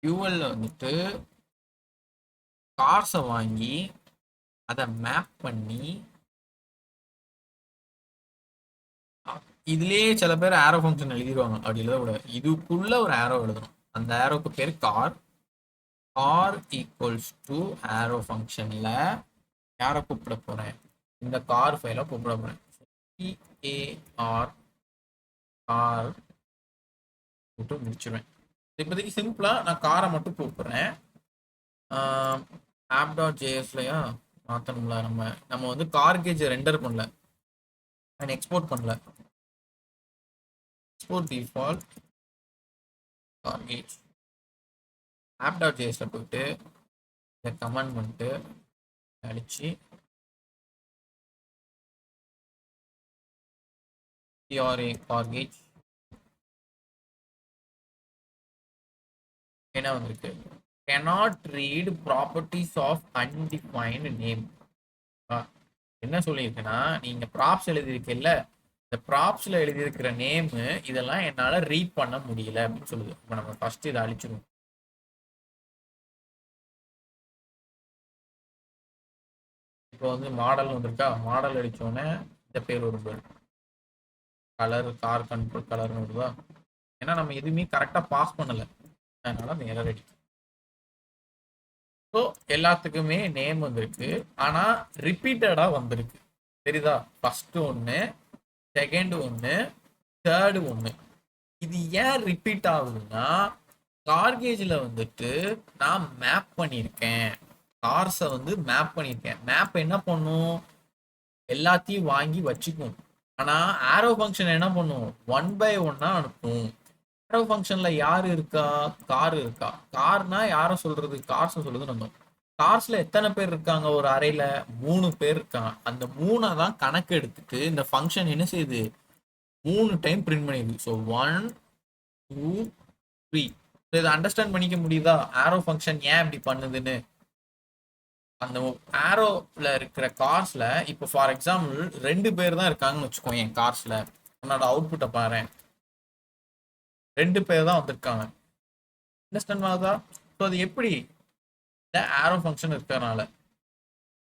யூஎல்ல வந்துட்டு கார்ஸை வாங்கி அதை மேப் பண்ணி, இதுலயே சில பேர் ஆரோ ஃபங்க்ஷன் எழுதிடுவாங்க, அப்படி எழுதக்கூடாது. இதுக்குள்ள ஒரு ஆரோ எழுதணும். அந்த ஆரோக்கு பேர் கார். கார் ஈக்குவல்ஸ் டு ஆரோ ஃபங்க்ஷன்ல யாரை கூப்பிட போறேன், இந்த கார் ஃபைலை கூப்பிட போறேன். CAR கார் போட்டு முடிச்சிருவேன். இப்போதைக்கு சிம்பிளா நான் காரை மட்டும் கூப்பிடுறேன். app.jsலயா மாற்றணும்ல, நம்ம வந்து கார்கேஜ் ரெண்டர் பண்ணல அண்ட் எக்ஸ்போர்ட் பண்ணல. எக்ஸ்போர்ட் டிஃபால்ட் கார்கேஜ் app.jsல போயிட்டு இதை கமெண்ட் பண்ணிட்டு அடிச்சு CRA கார்கேஜ் என்ன வந்திருக்கு, cannot read properties of undefined name. என்ன சொல்லியிருக்குன்னா, நீங்க ப்ராப்ஸ் எழுதியிருக்கல, இந்த ப்ராப்ஸ்ல எழுதியிருக்கிற நேம் இதெல்லாம் என்னால ரீட் பண்ண முடியல அப்படின்னு சொல்லுது. இப்போ நம்ம ஃபர்ஸ்ட் இதை அழிச்சிருவோம். இப்போ வந்து மாடல் வந்திருக்கா, மாடல் அடிச்சோடனே இந்த பேர் ஒரு கலர், கார் கண்ட்ரோல் கலர்னு வருதா. ஏன்னா நம்ம எதுவுமே கரெக்டாக பாஸ் பண்ணலை, அதனால அந்த எரர் அடிக்கும். ஸோ எல்லாத்துக்குமே நேம் வந்திருக்கு, ஆனால் ரிப்பீட்டடாக வந்திருக்கு. தெரியுதா? ஃபர்ஸ்ட் ஒன்று, செகண்ட் ஒன்று, தேர்டு ஒன்று. இது ஏன் ரிப்பீட் ஆகுதுன்னா, கார்கேஜில் வந்துட்டு நான் மேப் பண்ணியிருக்கேன், கார்ஸை வந்து மேப் பண்ணியிருக்கேன். மேப் என்ன பண்ணும், எல்லாத்தையும் வாங்கி வச்சுக்கும். ஆனால் ஆரோ ஃபங்க்ஷன் என்ன பண்ணும், 1 by 1 அனுப்பும். ஆரோ ஃபங்க்ஷன்ல யாரு இருக்கா, கார் இருக்கா. கார்னா யாரை சொல்றது, கார்ஸ் சொல்றது. நம்ம கார்ஸ்ல எத்தனை பேர் இருக்காங்க, ஒரு அறையில 3 பேர் இருக்காங்க. அந்த 3 தான் கணக்கு எடுத்துட்டு இந்த ஃபங்க்ஷன் என்ன செய்யுது, 3 டைம் பிரிண்ட் பண்ணிடுது. ஸோ 1 2 3. இதை அண்டர்ஸ்டாண்ட் பண்ணிக்க முடியுதா, ஆரோ ஃபங்க்ஷன் ஏன் இப்படி பண்ணுதுன்னு. அந்த ஆரோல இருக்கிற கார்ஸ்ல இப்போ ஃபார் எக்ஸாம்பிள் 2 பேர் தான் இருக்காங்கன்னு வச்சுக்கோ என் கார்ஸ்ல. உன்னோட அவுட்புட்டை பாரு, 2 பேர் தான் வந்திருக்காங்க. அண்டர்ஸ்டாண்ட் ஆகுதா? ஸோ அது எப்படி, இந்த ஆரோ ஃபங்க்ஷன் இருக்கிறனால.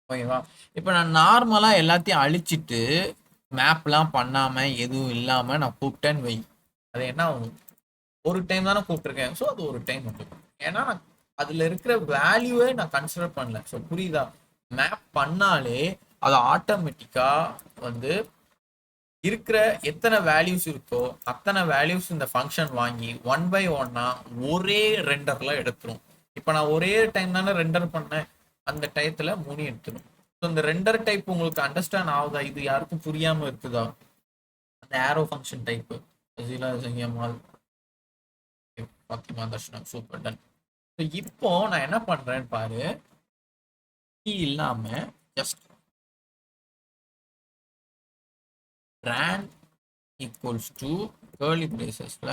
ஓகேவா? இப்போ நான் நார்மலாக எல்லாத்தையும் அழிச்சிட்டு மேப்லாம் பண்ணாமல் எதுவும் இல்லாமல் நான் கூப்பிட்டேன்னு வை, அது என்ன ஆகும், ஒரு டைம் தானே கூப்பிட்டுருக்கேன். ஸோ அது ஒரு டைம் வந்துடும். ஏன்னா நான் அதில் இருக்கிற வேல்யூவை நான் கன்சிடர் பண்ணல. ஸோ புரியுதா? மேப் பண்ணாலே அது ஆட்டோமேட்டிக்காக வந்து இருக்கிற எத்தனை வேல்யூஸ் இருக்கோ அத்தனை வேல்யூஸ் இந்த ஃபங்க்ஷன் வாங்கி 1 by 1 ஒரே ரெண்டர்ல எடுத்துரும். இப்போ நான் ஒரே டைம் தானே ரெண்டர் பண்ணேன், அந்த டயத்துல 3 எடுத்துடும். ஸோ இந்த ரெண்டர் டைப் உங்களுக்கு அண்டர்ஸ்டாண்ட் ஆகுதா, இது யாருக்கும் புரியாம இருக்குதா, அந்த ஆரோ ஃபங்க்ஷன் டைப். பாத்திமா தர்ஷனம், சூப்பர் டன். இப்போ நான் என்ன பண்றேன்னு பாரு, இல்லாம just brand equals to curly bracesல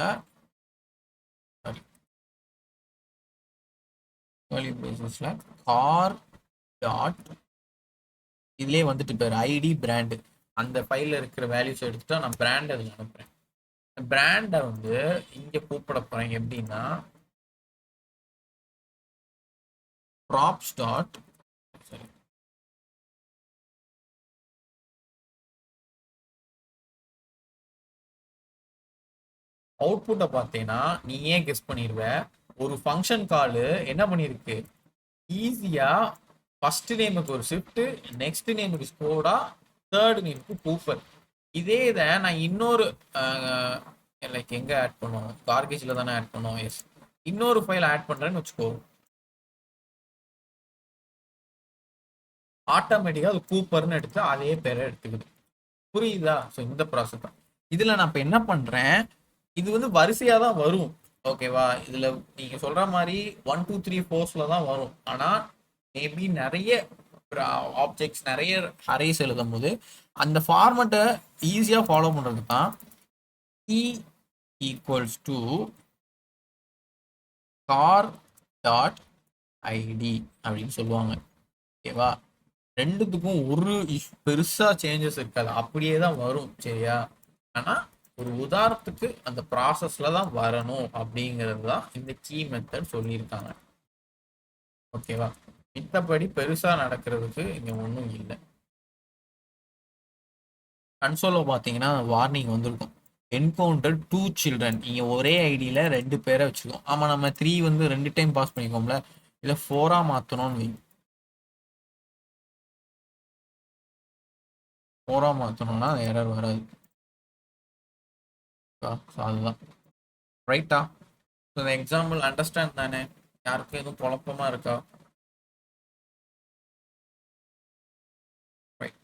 sorry curly bracesல car dot இதுலயே வந்துட்டு பேர் ஐடி பிராண்டு அந்த ஃபைல்ல இருக்கிற வேல்யூஸ் எடுத்துட்டா நான் பிராண்ட் அதில் அனுப்புறேன். பிராண்டை வந்து இங்க கூப்பிட போறேன் எப்படின்னா ப்ராப்ஸ் டாட் சரி அவுட்புட்டை பார்த்தீங்கன்னா நீ ஏன் கெஸ் பண்ணிடுவ. ஒரு ஃபங்க்ஷன் காலு என்ன பண்ணிருக்கு, ஈஸியா ஃபர்ஸ்ட் நேமுக்கு ஒரு ஷிஃப்ட், நெக்ஸ்ட் நேமுக்கு ஸ்கோடா, தேர்ட் நேமுக்கு கூப்பர். இதே இதை நான் இன்னொரு லைக் எங்க ஆட் பண்ணுவோம், கார்கேஜ்ல தானே ஆட் பண்ணுவோம். எஸ், இன்னொரு ஃபைல் ஆட் பண்றேன்னு வச்சுக்கோ, ஆட்டோமேட்டிக்கா அது கூப்பர்னு எடுத்து அதே பேரை எடுத்துக்குது. புரியுதா? ஸோ இந்த ப்ராசஸ் தான். இதுல நான் இப்போ என்ன பண்றேன், இது வந்து வரிசையா தான் வரும். ஓகேவா? இதுல நீங்க சொல்ற மாதிரி 1 2 3 4ல தான் வரும். ஆனா மேபி நிறைய ஆப்ஜெக்ட்ஸ் நிறைய அரேஸ் எழுதும் போது அந்த ஃபார்மட்டை ஈஸியா ஃபாலோ பண்றது தான் e equals to car dot ID அப்படின்னு சொல்லுவாங்க. ஓகேவா? ரெண்டுத்துக்கும் ஒரு பெருசா சேஞ்சஸ் இருக்காது, அப்படியே தான் வரும். சரியா? ஆனா ஒரு உதாரணத்துக்கு அந்த ப்ராசஸ்ல தான் வரணும் அப்படிங்கிறது தான் இந்த கீ மெத்தட் சொல்லியிருக்காங்க. ஓகேவா? மித்தபடி பெருசா நடக்கிறதுக்கு இங்க ஒன்றும் இல்லை. கன்சோல பார்த்தீங்கன்னா வார்னிங் வந்திருக்கும், என்கவுண்டர் 2 சில்ட்ரன். நீங்க ஒரே ஐடியில 2 பேரை வச்சிருக்கோம். ஆமா, நம்ம 3 வந்து 2 டைம் பாஸ் பண்ணிக்கோம்ல, இல்ல 4ஆ மாத்தணும்னு வை. 4ஆ மாத்தணும்னா எரர் வராது. அதுதான் ரைட்டா? இந்த எக்ஸாம்பிள் அண்டர்ஸ்டாண்ட் தானே? யாருக்கும் எதுவும் குழப்பமா இருக்கா? Right.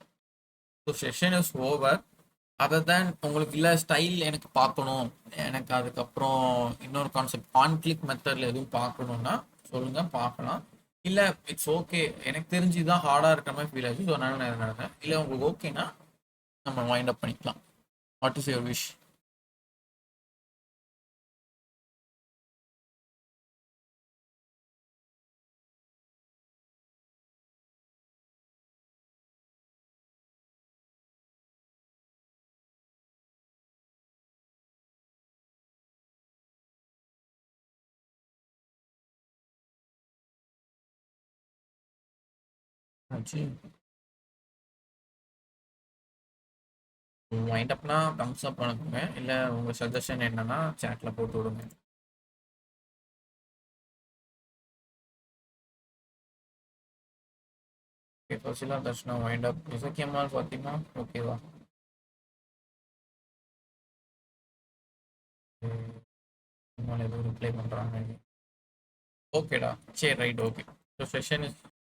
So session is over. அதை தான் உங்களுக்கு இல்லை ஸ்டைல் எனக்கு பார்க்கணும், எனக்கு அதுக்கப்புறம் இன்னொரு கான்செப்ட் ஆன் கிளிக் மெத்தடில் எதுவும் பார்க்கணுன்னா சொல்லுங்க, பார்க்கலாம். இல்லை இட்ஸ் ஓகே, எனக்கு தெரிஞ்சு தான் ஹார்டாக இருக்கிற மாதிரி ஃபீல் ஆச்சு, ஸோ அதனால நான் நடந்தேன். இல்லை உங்களுக்கு ஓகேனா நம்ம வைண்ட் அப் பண்ணிக்கலாம். What is your wish? ஆச்சு வைண்ட் அப்னா தம்ஸ் அப் அனுப்புங்க, இல்லை உங்கள் சஜஷன் என்னன்னா சேட்டில் போட்டு விடுங்க. ஓகே, ஃபர்ஸ்ட்லாம் தர்ஷனா வைண்ட் அப். இசக்கியம்மாள் ஃபாத்திமா ஓகேவா? எதுவும் ரிப்ளை பண்ணுறாங்க. ஓகேடா, சரி right, okay. So session is